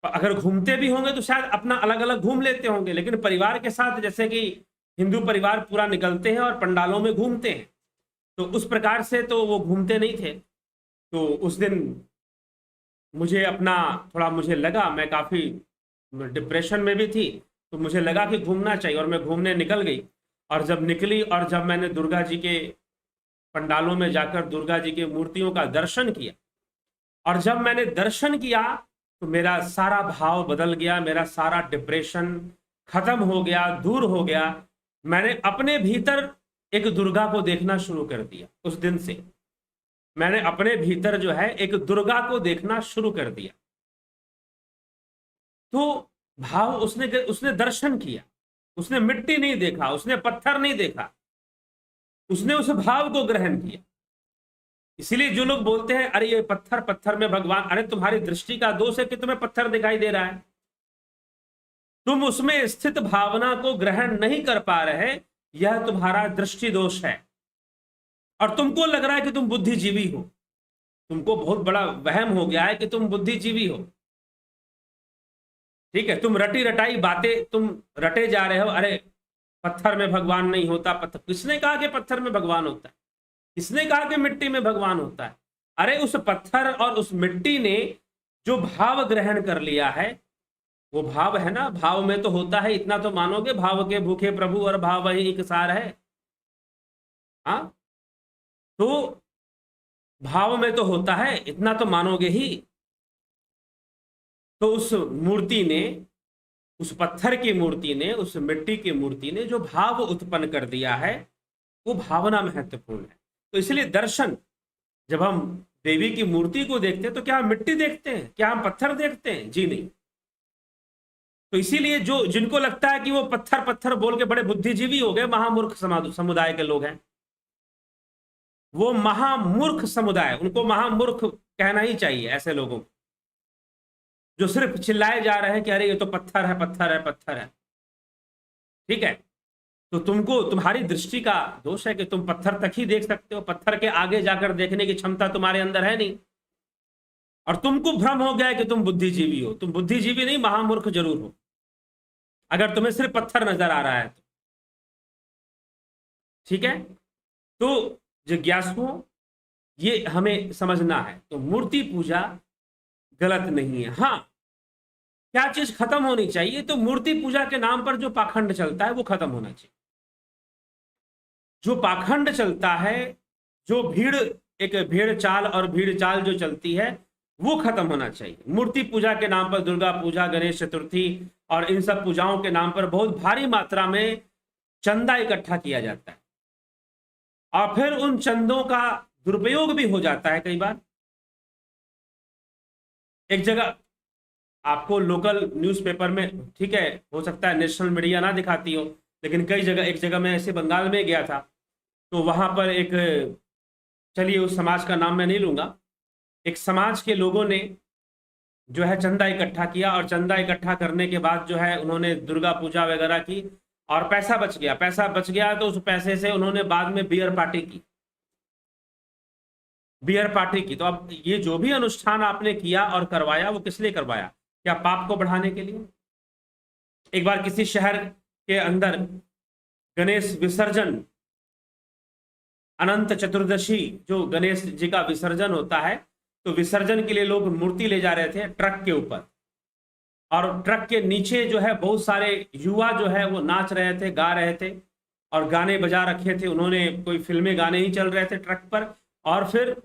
अगर घूमते भी होंगे तो शायद अपना अलग अलग घूम लेते होंगे, लेकिन परिवार के साथ, जैसे कि हिंदू परिवार पूरा निकलते हैं और पंडालों में घूमते हैं, तो उस प्रकार से तो वो घूमते नहीं थे। तो उस दिन मुझे अपना थोड़ा, मुझे लगा, मैं काफ़ी डिप्रेशन में भी थी, तो मुझे लगा कि घूमना चाहिए, और मैं घूमने निकल गई। और जब निकली और जब मैंने दुर्गा जी के पंडालों में जाकर दुर्गा जी की मूर्तियों का दर्शन किया, और जब मैंने दर्शन किया तो मेरा सारा भाव बदल गया, मेरा सारा डिप्रेशन खत्म हो गया, दूर हो गया। मैंने अपने भीतर एक दुर्गा को देखना शुरू कर दिया। उस दिन से मैंने अपने भीतर जो है एक दुर्गा को देखना शुरू कर दिया। तो भाव उसने उसने दर्शन किया, उसने मिट्टी नहीं देखा, उसने पत्थर नहीं देखा, उसने उस भाव को ग्रहण किया। इसलिए जो लोग बोलते हैं अरे ये पत्थर, पत्थर में भगवान, अरे तुम्हारी दृष्टि का दोष है कि तुम्हें पत्थर दिखाई दे रहा है, तुम उसमें स्थित भावना को ग्रहण नहीं कर पा रहे, यह तुम्हारा दृष्टि दोष है। और तुमको लग रहा है कि तुम बुद्धिजीवी हो, तुमको बहुत बड़ा वहम हो गया है कि तुम बुद्धिजीवी हो। ठीक है, तुम रटी रटाई बातें तुम रटे जा रहे हो। अरे पत्थर में भगवान नहीं होता, पत्थर, किसने कहा कि पत्थर में भगवान होता है? किसने कहा कि मिट्टी में भगवान होता है? अरे उस पत्थर और उस मिट्टी ने जो भाव ग्रहण कर लिया है, वो भाव है ना, भाव में तो होता है, इतना तो मानोगे, भाव के भूखे प्रभु और भाव वही एक सार है। हाँ, तो भाव में तो होता है, इतना तो मानोगे ही। तो उस मूर्ति ने, उस पत्थर की मूर्ति ने, उस मिट्टी की मूर्ति ने जो भाव उत्पन्न कर दिया है, वो भावना महत्वपूर्ण है। तो इसलिए दर्शन, जब हम देवी की मूर्ति को देखते हैं तो क्या हम मिट्टी देखते हैं, क्या हम पत्थर देखते हैं? जी नहीं। तो इसीलिए जो जिनको लगता है कि वो पत्थर पत्थर बोल के बड़े बुद्धिजीवी हो गए, महामूर्ख समुदाय के लोग हैं, वो महामूर्ख समुदाय, उनको महामूर्ख कहना ही चाहिए ऐसे लोगों को, जो सिर्फ चिल्लाए जा रहे हैं कि अरे ये तो पत्थर है, पत्थर है, पत्थर है। ठीक है, तो तुमको, तुम्हारी दृष्टि का दोष है कि तुम पत्थर तक ही देख सकते हो, पत्थर के आगे जाकर देखने की क्षमता तुम्हारे अंदर है नहीं। और तुमको भ्रम हो गया है कि तुम बुद्धिजीवी हो। तुम बुद्धिजीवी नहीं, महामूर्ख जरूर हो, अगर तुम्हें सिर्फ पत्थर नजर आ रहा है तो। ठीक है, तो जिज्ञासुओं, ये हमें समझना है। तो मूर्ति पूजा गलत नहीं है। हाँ, क्या चीज खत्म होनी चाहिए? तो मूर्ति पूजा के नाम पर जो पाखंड चलता है वो खत्म होना चाहिए। जो पाखंड चलता है, जो भीड़, एक भीड़ चाल और भीड़ चाल जो चलती है, वो खत्म होना चाहिए। मूर्ति पूजा के नाम पर दुर्गा पूजा, गणेश चतुर्थी और इन सब पूजाओं के नाम पर बहुत भारी मात्रा में चंदा इकट्ठा किया जाता है, और फिर उन चंदों का दुरुपयोग भी हो जाता है कई बार। एक जगह आपको लोकल न्यूज़पेपर में, ठीक है, हो सकता है नेशनल मीडिया ना दिखाती हो, लेकिन कई जगह, एक जगह मैं ऐसे बंगाल में गया था, तो वहां पर एक, चलिए उस समाज का नाम मैं नहीं लूंगा, एक समाज के लोगों ने जो है चंदा इकट्ठा किया, और चंदा इकट्ठा करने के बाद जो है उन्होंने दुर्गा पूजा वगैरह की, और पैसा बच गया। पैसा बच गया तो उस पैसे से उन्होंने बाद में बियर पार्टी की, बियर पार्टी की। तो अब ये जो भी अनुष्ठान आपने किया और करवाया, वो किस लिए करवाया? क्या पाप को बढ़ाने के लिए? एक बार किसी शहर के अंदर गणेश विसर्जन, अनंत चतुर्दशी जो गणेश जी का विसर्जन होता है, तो विसर्जन के लिए लोग मूर्ति ले जा रहे थे ट्रक के ऊपर, और ट्रक के नीचे जो है बहुत सारे युवा जो है वो नाच रहे थे, गा रहे थे, और गाने बजा रखे थे उन्होंने, कोई फिल्मी गाने ही चल रहे थे ट्रक पर, और फिर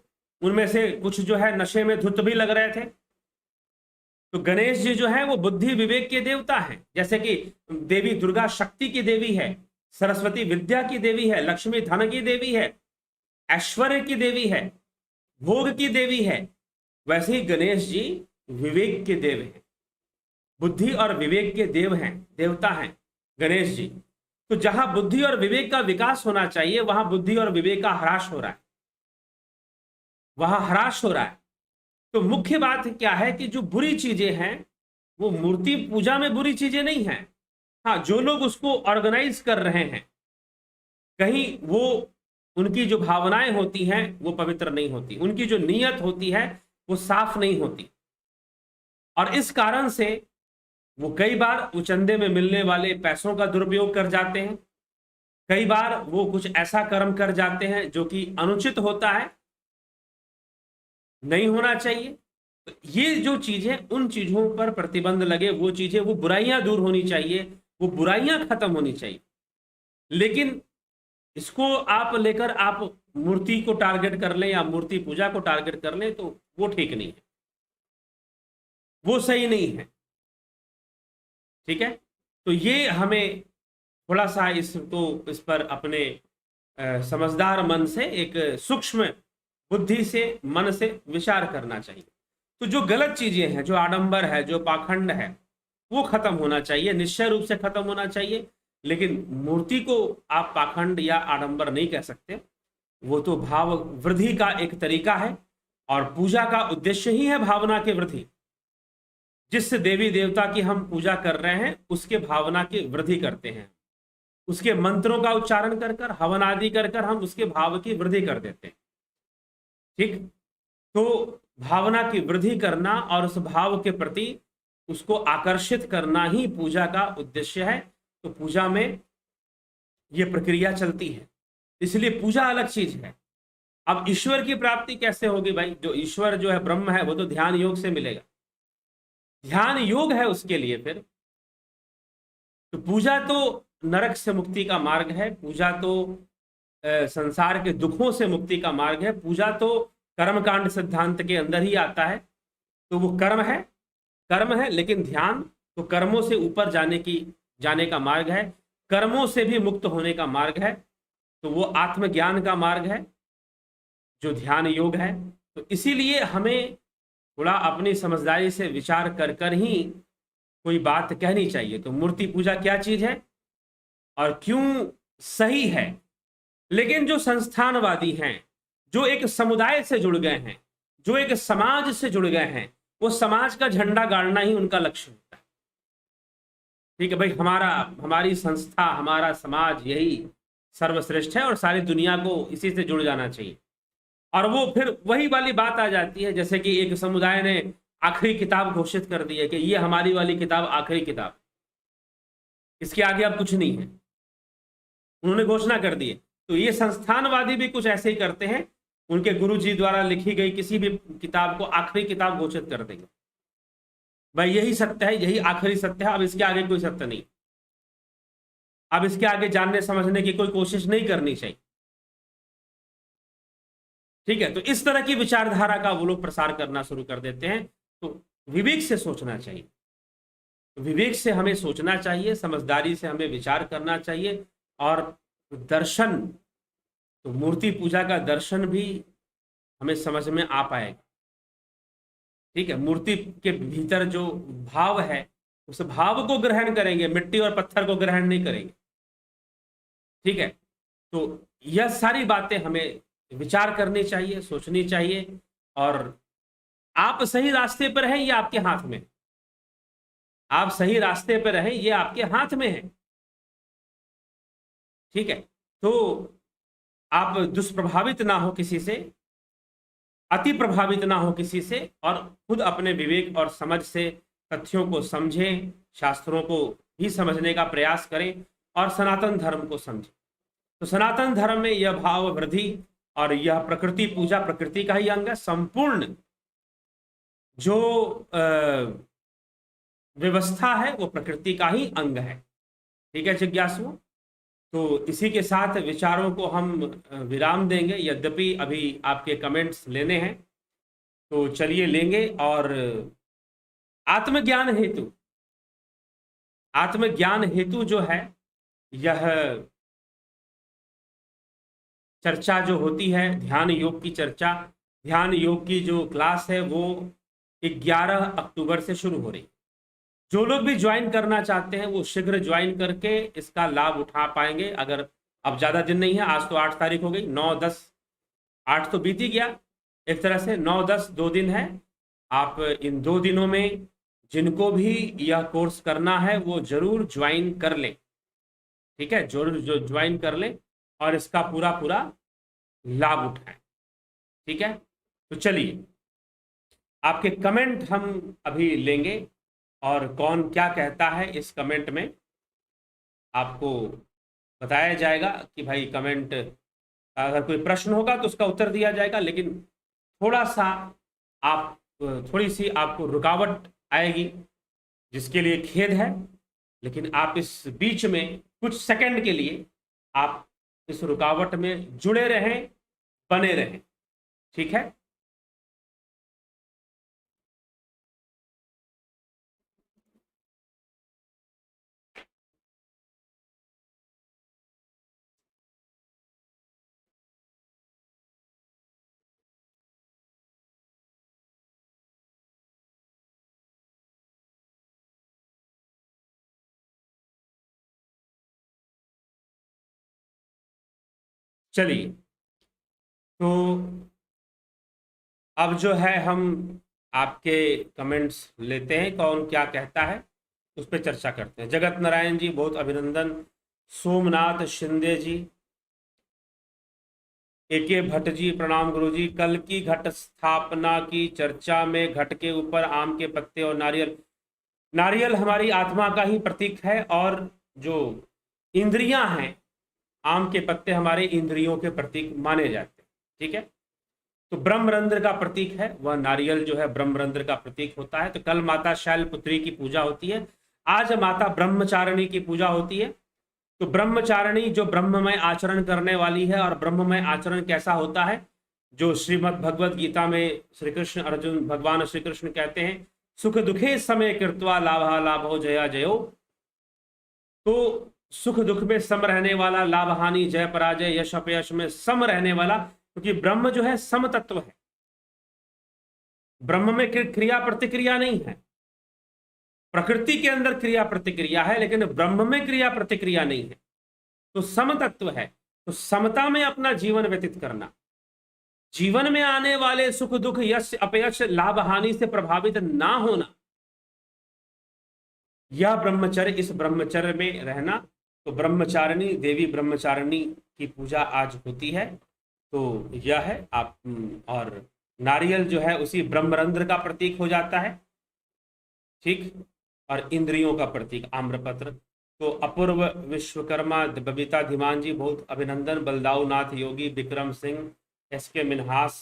उनमें से कुछ जो है नशे में धुत भी लग रहे थे। तो गणेश जी जो है वो बुद्धि विवेक के देवता हैं, जैसे कि देवी दुर्गा शक्ति की देवी है, सरस्वती विद्या की देवी है, लक्ष्मी धन की देवी है, ऐश्वर्य की देवी है, भोग की देवी है, वैसे ही गणेश जी विवेक के देव हैं। बुद्धि और विवेक के देव हैं, देवता हैं गणेश जी। तो जहां बुद्धि और विवेक का विकास होना चाहिए वहां बुद्धि और विवेक का ह्रास हो रहा है, वहां ह्रास हो रहा है। तो मुख्य बात क्या है कि जो बुरी चीजें हैं वो मूर्ति पूजा में बुरी चीजें नहीं हैं। हाँ, जो लोग उसको ऑर्गेनाइज कर रहे हैं, कहीं वो उनकी जो भावनाएं होती हैं वो पवित्र नहीं होती, उनकी जो नीयत होती है वो साफ नहीं होती, और इस कारण से वो कई बार चंदे में मिलने वाले पैसों का दुरुपयोग कर जाते हैं, कई बार वो कुछ ऐसा कर्म कर जाते हैं जो कि अनुचित होता है, नहीं होना चाहिए। तो ये जो चीजें, उन चीजों पर प्रतिबंध लगे, वो चीजें, वो बुराइयां दूर होनी चाहिए, वो बुराइयां खत्म होनी चाहिए। लेकिन इसको आप लेकर आप मूर्ति को टारगेट कर लें या मूर्ति पूजा को टारगेट कर लें तो वो ठीक नहीं है, वो सही नहीं है। ठीक है, तो ये हमें थोड़ा सा इस पर अपने समझदार मन से, एक सूक्ष्म बुद्धि से, मन से विचार करना चाहिए। तो जो गलत चीजें हैं, जो आडंबर है, जो पाखंड है, वो खत्म होना चाहिए, निश्चय रूप से खत्म होना चाहिए। लेकिन मूर्ति को आप पाखंड या आडंबर नहीं कह सकते, वो तो भाव वृद्धि का एक तरीका है, और पूजा का उद्देश्य ही है भावना की वृद्धि। जिस देवी देवता की हम पूजा कर रहे हैं उसके भावना की वृद्धि करते हैं, उसके मंत्रों का उच्चारण कर कर, हवन आदि कर कर हम उसके भाव की वृद्धि कर देते हैं। ठीक, तो भावना की वृद्धि करना और उस भाव के प्रति उसको आकर्षित करना ही पूजा का उद्देश्य है। तो पूजा में यह प्रक्रिया चलती है, इसलिए पूजा अलग चीज है। अब ईश्वर की प्राप्ति कैसे होगी भाई? जो ईश्वर जो है, ब्रह्म है, वो तो ध्यान योग से मिलेगा, ध्यान योग है उसके लिए। फिर तो पूजा तो नरक से मुक्ति का मार्ग है, पूजा तो संसार के दुखों से मुक्ति का मार्ग है, पूजा तो कर्मकांड सिद्धांत के अंदर ही आता है। तो वो कर्म है, कर्म है, लेकिन ध्यान तो कर्मों से ऊपर जाने का मार्ग है, कर्मों से भी मुक्त होने का मार्ग है। तो वो आत्मज्ञान का मार्ग है जो ध्यान योग है। तो इसीलिए हमें थोड़ा अपनी समझदारी से विचार कर कर ही कोई बात कहनी चाहिए। तो मूर्ति पूजा क्या चीज है और क्यों सही है? लेकिन जो संस्थानवादी हैं, जो एक समुदाय से जुड़ गए हैं, जो एक समाज से जुड़ गए हैं, वो समाज का झंडा गाड़ना ही उनका लक्ष्य होता है। ठीक है भाई, हमारी संस्था, हमारा समाज यही सर्वश्रेष्ठ है और सारी दुनिया को इसी से जुड़ जाना चाहिए। और वो फिर वही वाली बात आ जाती है, जैसे कि एक समुदाय ने आखिरी किताब घोषित कर दी है कि ये हमारी वाली किताब आखिरी किताब, इसके आगे अब कुछ नहीं है, उन्होंने घोषणा कर दी है। तो ये संस्थानवादी भी कुछ ऐसे ही करते हैं, उनके गुरु जी द्वारा लिखी गई किसी भी किताब को आखिरी किताब घोषित कर देंगे, भाई यही सत्य है, यही आखिरी सत्य है, अब इसके आगे कोई सत्य नहीं, अब इसके आगे जानने समझने की कोई कोशिश नहीं करनी चाहिए। ठीक है, तो इस तरह की विचारधारा का वो लोग प्रसार करना शुरू कर देते हैं। तो विवेक से सोचना चाहिए, विवेक से हमें सोचना चाहिए, समझदारी से हमें विचार करना चाहिए। और दर्शन, तो मूर्ति पूजा का दर्शन भी हमें समझ में आ पाएगा। ठीक है, मूर्ति के भीतर जो भाव है उस भाव को ग्रहण करेंगे, मिट्टी और पत्थर को ग्रहण नहीं करेंगे। ठीक है, तो यह सारी बातें हमें विचार करनी चाहिए, सोचनी चाहिए। और आप सही रास्ते पर हैं, ये आपके हाथ में, आप सही रास्ते पर रहें, ये आपके हाथ में है। ठीक है, तो आप दुष्प्रभावित ना हो किसी से, अति प्रभावित ना हो किसी से, और खुद अपने विवेक और समझ से तथ्यों को समझें, शास्त्रों को भी समझने का प्रयास करें और सनातन धर्म को समझें। तो सनातन धर्म में यह भाव वृद्धि और यह प्रकृति पूजा प्रकृति का ही अंग है। संपूर्ण जो व्यवस्था है वो प्रकृति का ही अंग है। ठीक है जिज्ञासुओं, तो इसी के साथ विचारों को हम विराम देंगे, यद्यपि अभी आपके कमेंट्स लेने हैं, तो चलिए लेंगे। और आत्मज्ञान हेतु जो है, यह चर्चा जो होती है ध्यान योग की चर्चा, ध्यान योग की जो क्लास है वो 11 अक्टूबर से शुरू हो रही, जो लोग भी ज्वाइन करना चाहते हैं वो शीघ्र ज्वाइन करके इसका लाभ उठा पाएंगे। अगर अब ज़्यादा दिन नहीं है, आज तो 8 तारीख हो गई, 9-10, 8 तो बीत ही गया एक तरह से, 9-10 2 दिन है। आप इन 2 दिनों में जिनको भी यह कोर्स करना है वो जरूर ज्वाइन कर लें, ठीक है, जरूर जो ज्वाइन कर लें और इसका पूरा पूरा लाभ उठाएं, ठीक है। तो चलिए आपके कमेंट हम अभी लेंगे और कौन क्या कहता है इस कमेंट में आपको बताया जाएगा कि भाई कमेंट, अगर कोई प्रश्न होगा तो उसका उत्तर दिया जाएगा, लेकिन थोड़ा सा आप थोड़ी सी आपको रुकावट आएगी जिसके लिए खेद है, लेकिन आप इस बीच में कुछ सेकंड के लिए आप इस रुकावट में जुड़े रहें, बने रहें, ठीक है। चलिए तो अब जो है हम आपके कमेंट्स लेते हैं, कौन क्या कहता है उस पर चर्चा करते हैं। जगत नारायण जी बहुत अभिनंदन, सोमनाथ शिंदे जी, एके भट्ट जी प्रणाम गुरु जी। कल की घट स्थापना की चर्चा में घट के ऊपर आम के पत्ते और नारियल, नारियल हमारी आत्मा का ही प्रतीक है और जो इंद्रियां हैं, आम के पत्ते हमारे इंद्रियों के प्रतीक माने जाते हैं, ठीक है। तो ब्रह्मरंध्र का प्रतीक है वह नारियल जो है, ब्रह्मरंध्र का प्रतीक होता है। तो कल माता शैलपुत्री की पूजा होती है, आज माता ब्रह्मचारिणी की पूजा होती है। तो ब्रह्मचारिणी जो ब्रह्ममय आचरण करने वाली है, और ब्रह्ममय आचरण कैसा होता है, जो श्रीमद् भगवद गीता में श्री कृष्ण अर्जुन भगवान श्री कृष्ण कहते हैं, सुख दुखे समय कृत्वा लाभा लाभो जया जयो। तो सुख दुख में सम रहने वाला, लाभ हानि जय पराजय यश अपयश में सम रहने वाला, क्योंकि ब्रह्म जो है सम तत्व है, ब्रह्म में क्रिया प्रतिक्रिया नहीं है। प्रकृति के अंदर क्रिया प्रतिक्रिया है लेकिन ब्रह्म में क्रिया प्रतिक्रिया नहीं है। तो सम तत्व है, तो समता में अपना जीवन व्यतीत करना, जीवन में आने वाले सुख दुख यश अपयश लाभ हानि से प्रभावित ना होना, यह ब्रह्मचर्य, इस ब्रह्मचर्य में रहना। तो ब्रह्मचारिणी देवी ब्रह्मचारिणी की पूजा आज होती है। तो यह है आप, और नारियल जो है उसी ब्रह्मरंध्र का प्रतीक हो जाता है, ठीक, और इंद्रियों का प्रतीक आम्रपत्र। तो अपूर्व विश्वकर्मा, बबीता धीमान जी बहुत अभिनंदन, बलदाऊ नाथ योगी, विक्रम सिंह, एसके मिनहास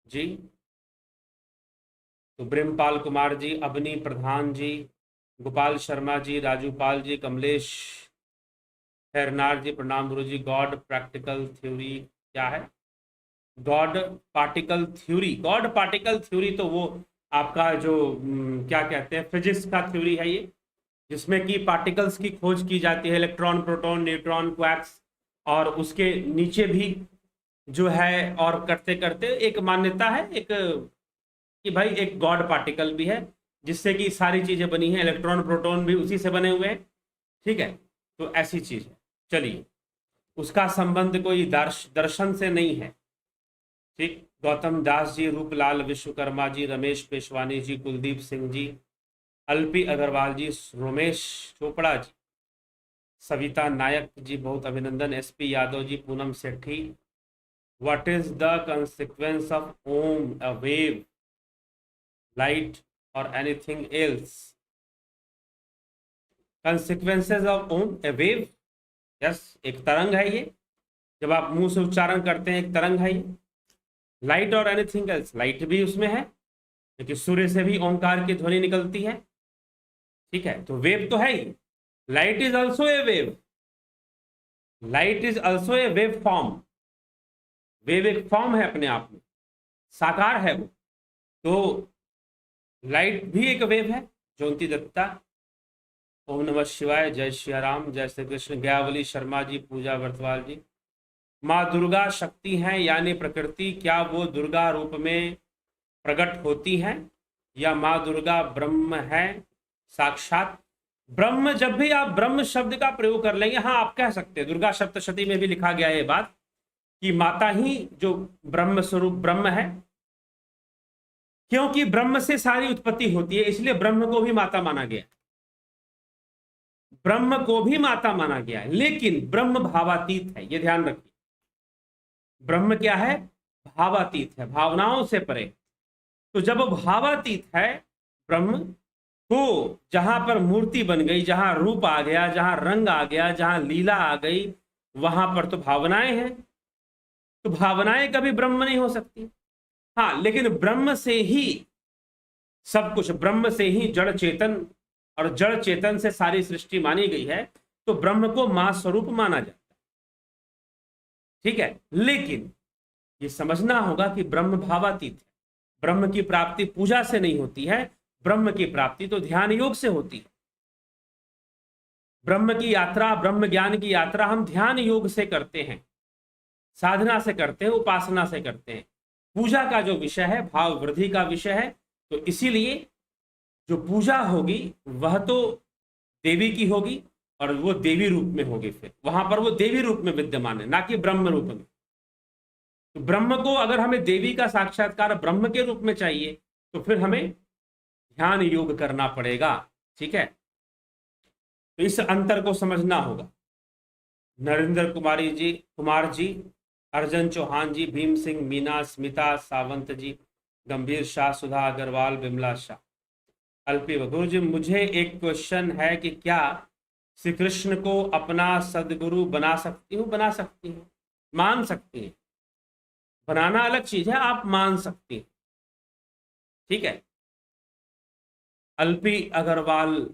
जी, तो ब्रह्मपाल कुमार जी, अवनी प्रधान जी, गोपाल शर्मा जी, राजू पाल जी, कमलेश खैरनार जी प्रणाम गुरु जी। गॉड प्रैक्टिकल थ्योरी क्या है? God particle theory, God particle theory तो वो आपका जो क्या कहते हैं फिजिक्स का थ्योरी है ये, जिसमें कि पार्टिकल्स की खोज की जाती है, इलेक्ट्रॉन प्रोटॉन न्यूट्रॉन क्वार्क्स, और उसके नीचे भी जो है, और करते करते एक मान्यता है एक कि भाई एक गॉड पार्टिकल भी है जिससे कि सारी चीजें बनी हैं, इलेक्ट्रॉन प्रोटॉन भी उसी से बने हुए हैं, ठीक है। तो ऐसी चीज है। चलिए, उसका संबंध कोई दर्शन से नहीं है, ठीक। गौतम दास जी, रूपलाल विश्वकर्मा जी, रमेश पेशवानी जी, कुलदीप सिंह जी, अल्पी अग्रवाल जी, रोमेश चोपड़ा जी, सविता नायक जी बहुत अभिनंदन, SP Yadav ji, Poonam Sethi. What is the consequence of Om, a wave, light और anything else? Consequences of Om, a wave, yes, एक तरंग है ये, जब आप मुंह से उच्चारण करते हैं एक तरंग है ये। लाइट और एनीथिंग एल्स, लाइट भी उसमें है क्योंकि सूर्य से भी ओंकार की ध्वनि निकलती है, ठीक है। तो वेव तो है ही, light is also a wave, light is also a wave form, wave एक फॉर्म है अपने आप में, साकार है वो। तो लाइट भी एक वेव है। ज्योति दत्ता, ओम नमः शिवाय, जय श्री राम, जय श्री कृष्ण। गयावली शर्मा जी, पूजा वर्तवाल जी, माँ दुर्गा शक्ति हैं यानी प्रकृति, क्या वो दुर्गा रूप में प्रकट होती हैं? या माँ दुर्गा ब्रह्म है साक्षात। ब्रह्म, जब भी आप ब्रह्म शब्द का प्रयोग कर लेंगे, हाँ आप कह सकते हैं, दुर्गा सप्तशती में भी लिखा गया है ये बात कि माता ही जो ब्रह्म स्वरूप ब्रह्म है, क्योंकि ब्रह्म से सारी उत्पत्ति होती है, इसलिए ब्रह्म को भी माता माना गया, ब्रह्म को भी माता माना गया है। लेकिन ब्रह्म भावातीत है, ये ध्यान रखिए। ब्रह्म क्या है? भावातीत है, भावनाओं से परे। तो जब भावातीत है ब्रह्म, तो जहां पर मूर्ति बन गई, जहां रूप आ गया, जहां रंग आ गया, जहां लीला आ गई, वहां पर तो भावनाएं हैं। तो भावनाएं कभी ब्रह्म नहीं हो सकती। हाँ, लेकिन ब्रह्म से ही सब कुछ, ब्रह्म से ही जड़ चेतन, और जड़ चेतन से सारी सृष्टि मानी गई है, तो ब्रह्म को मां स्वरूप माना जाता है। ठीक है, लेकिन ये समझना होगा कि ब्रह्म भावातीत है। ब्रह्म की प्राप्ति पूजा से नहीं होती है, ब्रह्म की प्राप्ति तो ध्यान योग से होती है। ब्रह्म की यात्रा, ब्रह्म ज्ञान की यात्रा हम ध्यान योग से करते हैं, साधना से करते हैं, उपासना से करते हैं। पूजा का जो विषय है भाव वृद्धि का विषय है, तो इसीलिए जो पूजा होगी वह तो देवी की होगी, और वो देवी रूप में होगी, फिर वहां पर वो देवी रूप में विद्यमान है, ना कि ब्रह्म रूप में। तो ब्रह्म को, अगर हमें देवी का साक्षात्कार ब्रह्म के रूप में चाहिए, तो फिर हमें ध्यान योग करना पड़ेगा। ठीक है, तो इस अंतर को समझना होगा। नरेंद्र कुमार जी, अर्जन चौहान जी, भीम सिंह मीना, स्मिता सावंत जी, गंभीर शाह, सुधा अग्रवाल, बिमला शाह, अल्पी गुरु जी, मुझे एक क्वेश्चन है कि क्या श्री कृष्ण को अपना सदगुरु बना सकती हूँ? बना सकती हूँ, मान सकती हैं। बनाना अलग चीज है, आप मान सकती हैं। ठीक है, अल्पी अग्रवाल,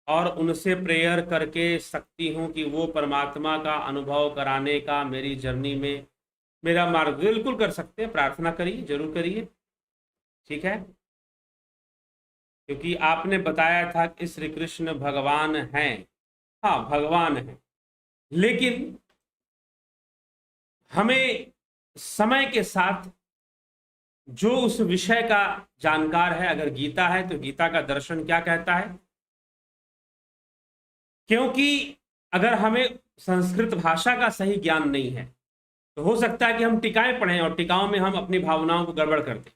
और उनसे प्रेयर करके सकती हूँ कि वो परमात्मा का अनुभव कराने का मेरी जर्नी में मेरा मार्ग। बिल्कुल कर सकते हैं, प्रार्थना करिए, जरूर करिए। ठीक है, क्योंकि आपने बताया था कि श्री कृष्ण भगवान हैं। हाँ, भगवान हैं, लेकिन हमें समय के साथ जो उस विषय का जानकार है, अगर गीता है तो गीता का दर्शन क्या कहता है, क्योंकि अगर हमें संस्कृत भाषा का सही ज्ञान नहीं है, तो हो सकता है कि हम टिकाएं पढ़ें और टिकाओं में हम अपनी भावनाओं को गड़बड़ कर दें।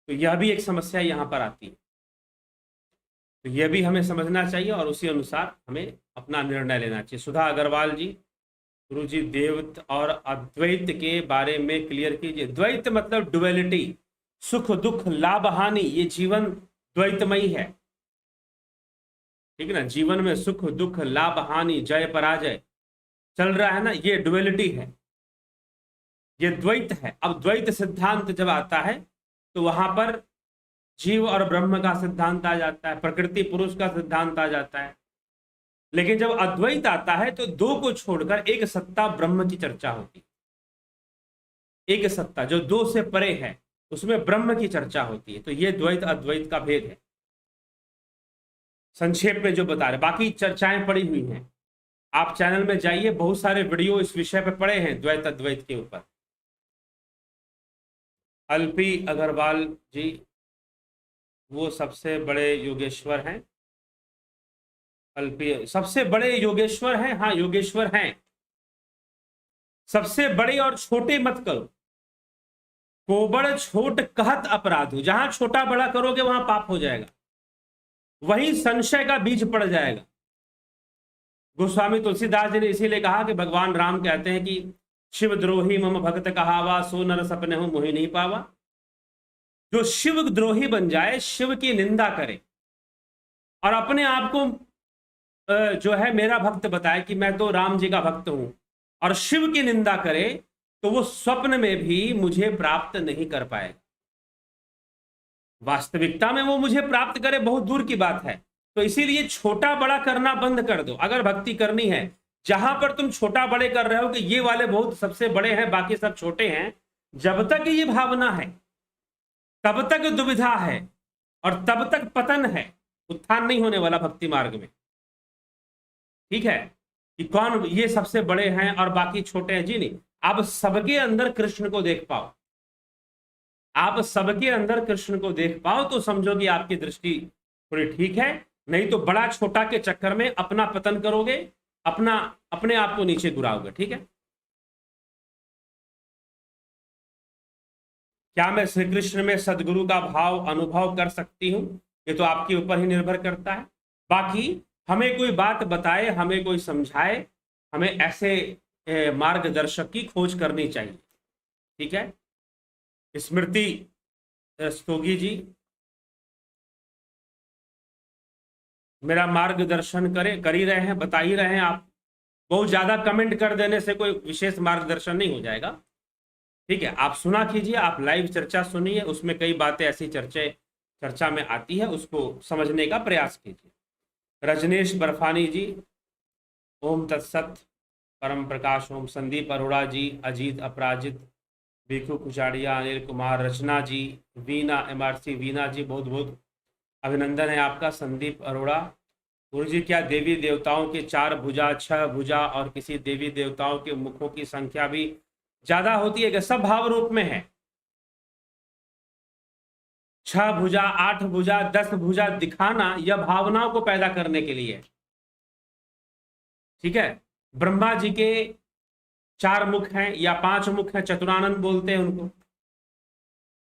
तो यह भी एक समस्या यहां पर आती है। तो यह भी हमें समझना चाहिए और उसी अनुसार हमें अपना निर्णय लेना चाहिए। सुधा अग्रवाल जी, गुरु जी द्वैत और अद्वैत के बारे में क्लियर कीजिए। द्वैत मतलब डुअलिटी, सुख दुख लाभ हानि, ये जीवन द्वैतमयी है। ठीक है ना, जीवन में सुख दुख लाभ हानि जय पराजय चल रहा है ना, ये डुअलिटी है, ये द्वैत है। अब द्वैत सिद्धांत जब आता है तो वहां पर जीव और ब्रह्म का सिद्धांत आ जाता है, प्रकृति पुरुष का सिद्धांत आ जाता है। लेकिन जब अद्वैत आता है तो दो को छोड़कर एक सत्ता ब्रह्म की चर्चा होती है। एक सत्ता जो दो से परे है, उसमें ब्रह्म की चर्चा होती है। तो ये द्वैत अद्वैत का भेद है, संक्षेप में जो बता रहे। बाकी चर्चाएं पड़ी हुई हैं, आप चैनल में जाइए, बहुत सारे वीडियो इस विषय पर पड़े हैं द्वैत अद्वैत के ऊपर। अल्पी अग्रवाल जी, वो सबसे बड़े योगेश्वर हैं। अल्पी सबसे बड़े योगेश्वर हैं, हाँ योगेश्वर हैं। सबसे बड़े और छोटे मत करो, कोबड़ छोट कहत अपराध हो। जहां छोटा बड़ा करोगे वहां पाप हो जाएगा, वहीं संशय का बीज पड़ जाएगा। गोस्वामी तुलसीदास जी ने इसीलिए कहा कि भगवान राम कहते हैं कि शिव द्रोही मम भक्त कहावा, सो नर सपने हो मोहि नहीं पावा। जो शिव द्रोही बन जाए, शिव की निंदा करे और अपने आप को जो है मेरा भक्त बताए कि मैं तो राम जी का भक्त हूं, और शिव की निंदा करे, तो वो स्वप्न में भी मुझे प्राप्त नहीं कर पाएगा। वास्तविकता में वो मुझे प्राप्त करे बहुत दूर की बात है। तो इसीलिए छोटा बड़ा करना बंद कर दो। अगर भक्ति करनी है, जहां पर तुम छोटा बड़े कर रहे हो कि ये वाले बहुत सबसे बड़े हैं बाकी सब छोटे हैं, जब तक ये भावना है तब तक दुविधा है और तब तक पतन है, उत्थान नहीं होने वाला भक्ति मार्ग में। ठीक है, कि कौन ये सबसे बड़े हैं और बाकी छोटे हैं, जी नहीं। अब सबके अंदर कृष्ण को देख पाओ, आप सबके अंदर कृष्ण को देख पाओ तो समझो कि आपकी दृष्टि थोड़ी ठीक है, नहीं तो बड़ा छोटा के चक्कर में अपना पतन करोगे, अपने आप को नीचे गिराओगे। ठीक है, क्या मैं श्री कृष्ण में सदगुरु का भाव अनुभव कर सकती हूँ? ये तो आपके ऊपर ही निर्भर करता है। बाकी हमें कोई बात बताए, हमें कोई समझाए, हमें ऐसे मार्गदर्शक की खोज करनी चाहिए। ठीक है, स्मृति स्तोगी जी, मेरा मार्गदर्शन कर ही रहे हैं, बता ही रहे हैं आप। बहुत ज्यादा कमेंट कर देने से कोई विशेष मार्गदर्शन नहीं हो जाएगा। ठीक है, आप सुना कीजिए, आप लाइव चर्चा सुनिए, उसमें कई बातें ऐसी चर्चा में आती है, उसको समझने का प्रयास कीजिए। रजनीश बर्फानी जी, ओम तत्सत, परम प्रकाश ओम। संदीप अरोड़ा जी, अजीत अपराजित, भिखू कुचाड़िया, अनिल कुमार, रचना जी, वीना MRC, वीना जी बहुत बहुत अभिनंदन है आपका। संदीप अरोड़ा, गुरु जी क्या देवी देवताओं के 4 भुजा 6 भुजा और किसी देवी देवताओं के मुखों की संख्या भी ज्यादा होती है? कि सब भाव रूप में है। 6 भुजा 8 भुजा 10 भुजा दिखाना यह भावनाओं को पैदा करने के लिए। ठीक है, ब्रह्मा जी के 4 मुख हैं या 5 मुख हैं, चतुरानंद बोलते हैं उनको।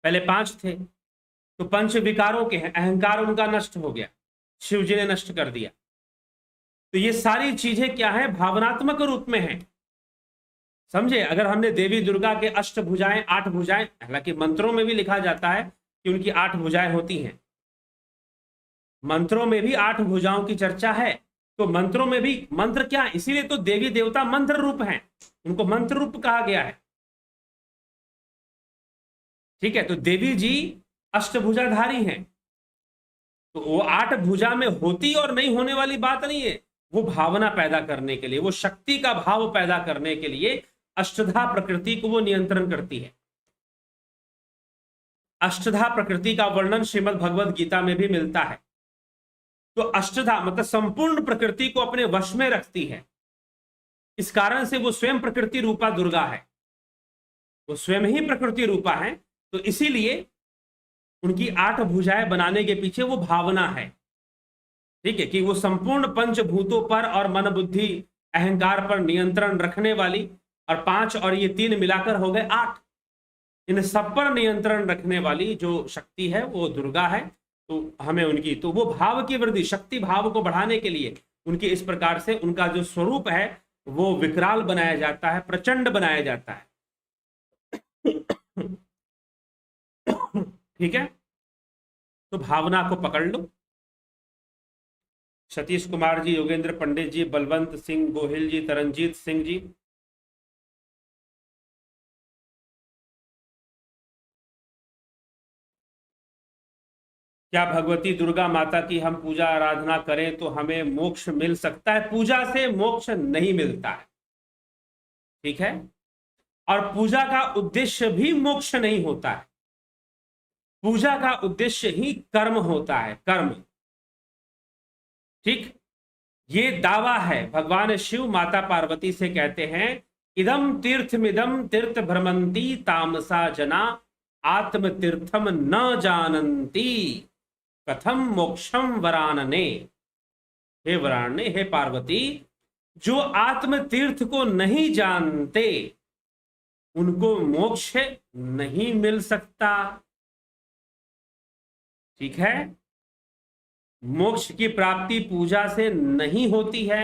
पहले 5 थे, तो पंच विकारों के हैं, अहंकार उनका नष्ट हो गया, शिव जी ने नष्ट कर दिया। तो ये सारी चीजें क्या है? भावनात्मक रूप में है। समझे? अगर हमने देवी दुर्गा के 8 भुजाएं 8 भुजाएं, हालांकि मंत्रों में भी लिखा जाता है कि उनकी 8 भुजाएं होती हैं, मंत्रों में भी 8 भुजाओं की चर्चा है। तो मंत्रों में भी मंत्र क्या, इसीलिए तो देवी देवता मंत्र रूप हैं, उनको मंत्र रूप कहा गया है। ठीक है, तो देवी जी अष्टभुजाधारी हैं, तो वो 8 भुजा में होती और नहीं होने वाली बात नहीं है। वो भावना पैदा करने के लिए, वो शक्ति का भाव पैदा करने के लिए अष्टधा प्रकृति को वो नियंत्रण करती है। अष्टधा प्रकृति का वर्णन श्रीमद् भगवद गीता में भी मिलता है। तो अष्टधा मतलब संपूर्ण प्रकृति को अपने वश में रखती है। इस कारण से वो स्वयं प्रकृति रूपा दुर्गा है, वो स्वयं ही प्रकृति रूपा है। तो इसीलिए उनकी 8 भुजाएं बनाने के पीछे वो भावना है। ठीक है, कि वो संपूर्ण पंचभूतों पर और मन बुद्धि अहंकार पर नियंत्रण रखने वाली, और 5 और ये 3 मिलाकर हो गए 8, इन सब पर नियंत्रण रखने वाली जो शक्ति है वो दुर्गा है। तो हमें उनकी, तो वो भाव की वृद्धि, शक्ति भाव को बढ़ाने के लिए उनकी इस प्रकार से उनका जो स्वरूप है वो विकराल बनाया जाता है, प्रचंड बनाया जाता है। ठीक है, तो भावना को पकड़ लो। सतीश कुमार जी, योगेंद्र पंडित जी, बलवंत सिंह गोहिल जी, तरनजीत सिंह जी, क्या भगवती दुर्गा माता की हम पूजा आराधना करें तो हमें मोक्ष मिल सकता है? पूजा से मोक्ष नहीं मिलता है। ठीक है, और पूजा का उद्देश्य भी मोक्ष नहीं होता है। पूजा का उद्देश्य ही कर्म होता है, कर्म। ठीक, ये दावा है। भगवान शिव माता पार्वती से कहते हैं, इदम तीर्थमिदम तीर्थ भ्रमंती तामसा जना आत्म तीर्थम न जानंती कथम मोक्षम वरानने। हे वरानने, हे पार्वती, जो आत्म तीर्थ को नहीं जानते उनको मोक्ष नहीं मिल सकता। ठीक है, मोक्ष की प्राप्ति पूजा से नहीं होती है।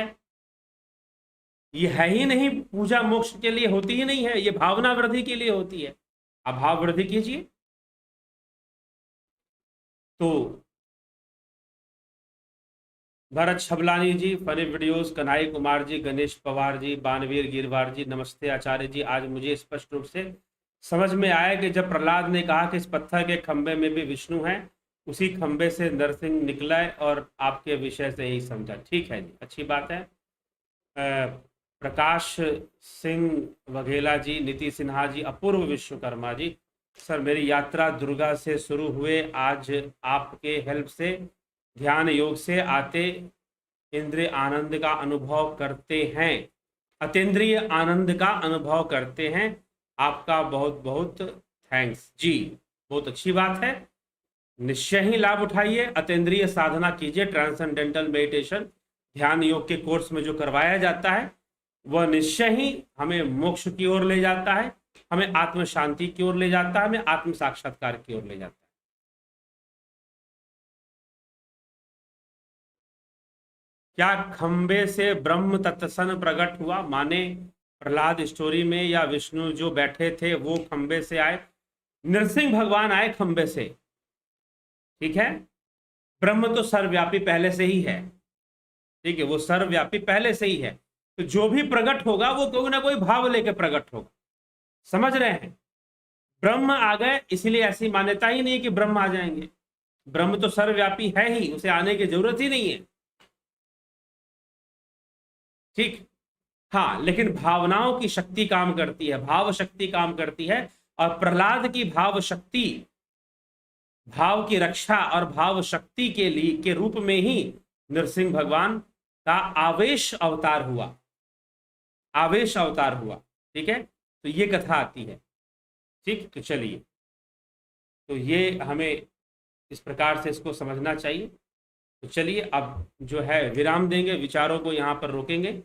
ये है ही नहीं, पूजा मोक्ष के लिए होती ही नहीं है, ये भावना वृद्धि के लिए होती है। आप भाव वृद्धि कीजिए। तो भरत छबलानी जी, फनी वीडियोस, कन्हई कुमार जी, गणेश पवार जी, बानवीर गिरवार जी, नमस्ते आचार्य जी। आज मुझे स्पष्ट रूप से समझ में आया कि जब प्रहलाद ने कहा कि इस पत्थर के खंबे में भी विष्णु है, उसी खंबे से नरसिंह निकला है, और आपके विषय से ही समझा। ठीक है जी, अच्छी बात है। प्रकाश सिंह वघेला जी, नीति सिन्हा जी, अपूर्व विश्वकर्मा जी, सर मेरी यात्रा दुर्गा से शुरू हुए, आज आपके हेल्प से ध्यान योग से आते इंद्रिय आनंद का अनुभव करते हैं, अतीन्द्रिय आनंद का अनुभव करते हैं। आपका बहुत बहुत थैंक्स जी। बहुत अच्छी बात है, निश्चय ही लाभ उठाइए, अतीन्द्रिय साधना कीजिए। ट्रांसेंडेंटल मेडिटेशन ध्यान योग के कोर्स में जो करवाया जाता है वह निश्चय ही हमें मोक्ष की ओर ले जाता है, हमें आत्म शांति की ओर ले जाता है, हमें आत्म साक्षात्कार की ओर ले जाता है। क्या खंबे से ब्रह्म तत्सन प्रकट हुआ? माने प्रहलाद स्टोरी में या विष्णु जो बैठे थे वो खंबे से आए? नरसिंह भगवान आए खंबे से, ठीक है। ब्रह्म तो सर्वव्यापी पहले से ही है, ठीक है, वो सर्वव्यापी पहले से ही है, तो जो भी प्रकट होगा वो कोई ना कोई भाव लेके प्रकट होगा, समझ रहे हैं। ब्रह्म आ गए इसलिए ऐसी मान्यता ही नहीं है कि ब्रह्म आ जाएंगे, ब्रह्म तो सर्वव्यापी है ही, उसे आने की जरूरत ही नहीं है, ठीक। हाँ, लेकिन भावनाओं की शक्ति काम करती है, भाव शक्ति काम करती है, और प्रहलाद की भाव शक्ति, भाव की रक्षा और भाव शक्ति के लिए के रूप में ही नरसिंह भगवान का आवेश अवतार हुआ, आवेश अवतार हुआ, ठीक है। तो ये कथा आती है, ठीक। तो चलिए, तो ये हमें इस प्रकार से इसको समझना चाहिए। तो चलिए अब जो है विराम देंगे, विचारों को यहाँ पर रोकेंगे,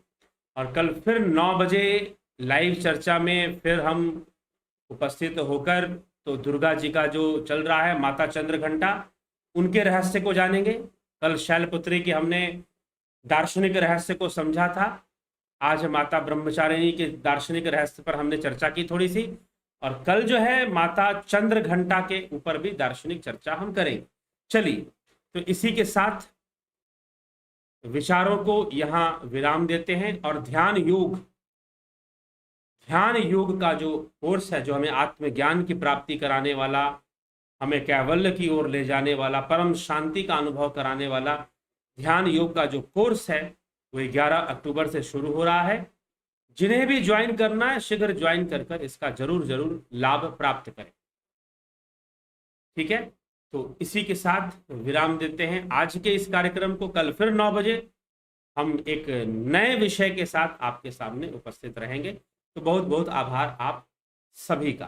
और कल फिर 9 बजे लाइव चर्चा में फिर हम उपस्थित होकर तो दुर्गा जी का जो चल रहा है माता चंद्र घंटा, उनके रहस्य को जानेंगे। कल शैलपुत्री की हमने दार्शनिक रहस्य को समझा था, आज माता ब्रह्मचारिणी के दार्शनिक रहस्य पर हमने चर्चा की थोड़ी सी, और कल जो है माता चंद्र घंटा के ऊपर भी दार्शनिक चर्चा हम करेंगे। चलिए, तो इसी के साथ विचारों को यहाँ विराम देते हैं, और ध्यान योग का जो कोर्स है, जो हमें आत्मज्ञान की प्राप्ति कराने वाला, हमें कैवल्य की ओर ले जाने वाला, परम शांति का अनुभव कराने वाला ध्यान योग का जो कोर्स है वो 11 अक्टूबर से शुरू हो रहा है। जिन्हें भी ज्वाइन करना है शीघ्र ज्वाइन कर इसका जरूर लाभ प्राप्त करें, ठीक है। तो इसी के साथ विराम देते हैं आज के इस कार्यक्रम को। कल फिर 9 बजे हम एक नए विषय के साथ आपके सामने उपस्थित रहेंगे। तो बहुत बहुत आभार आप सभी का।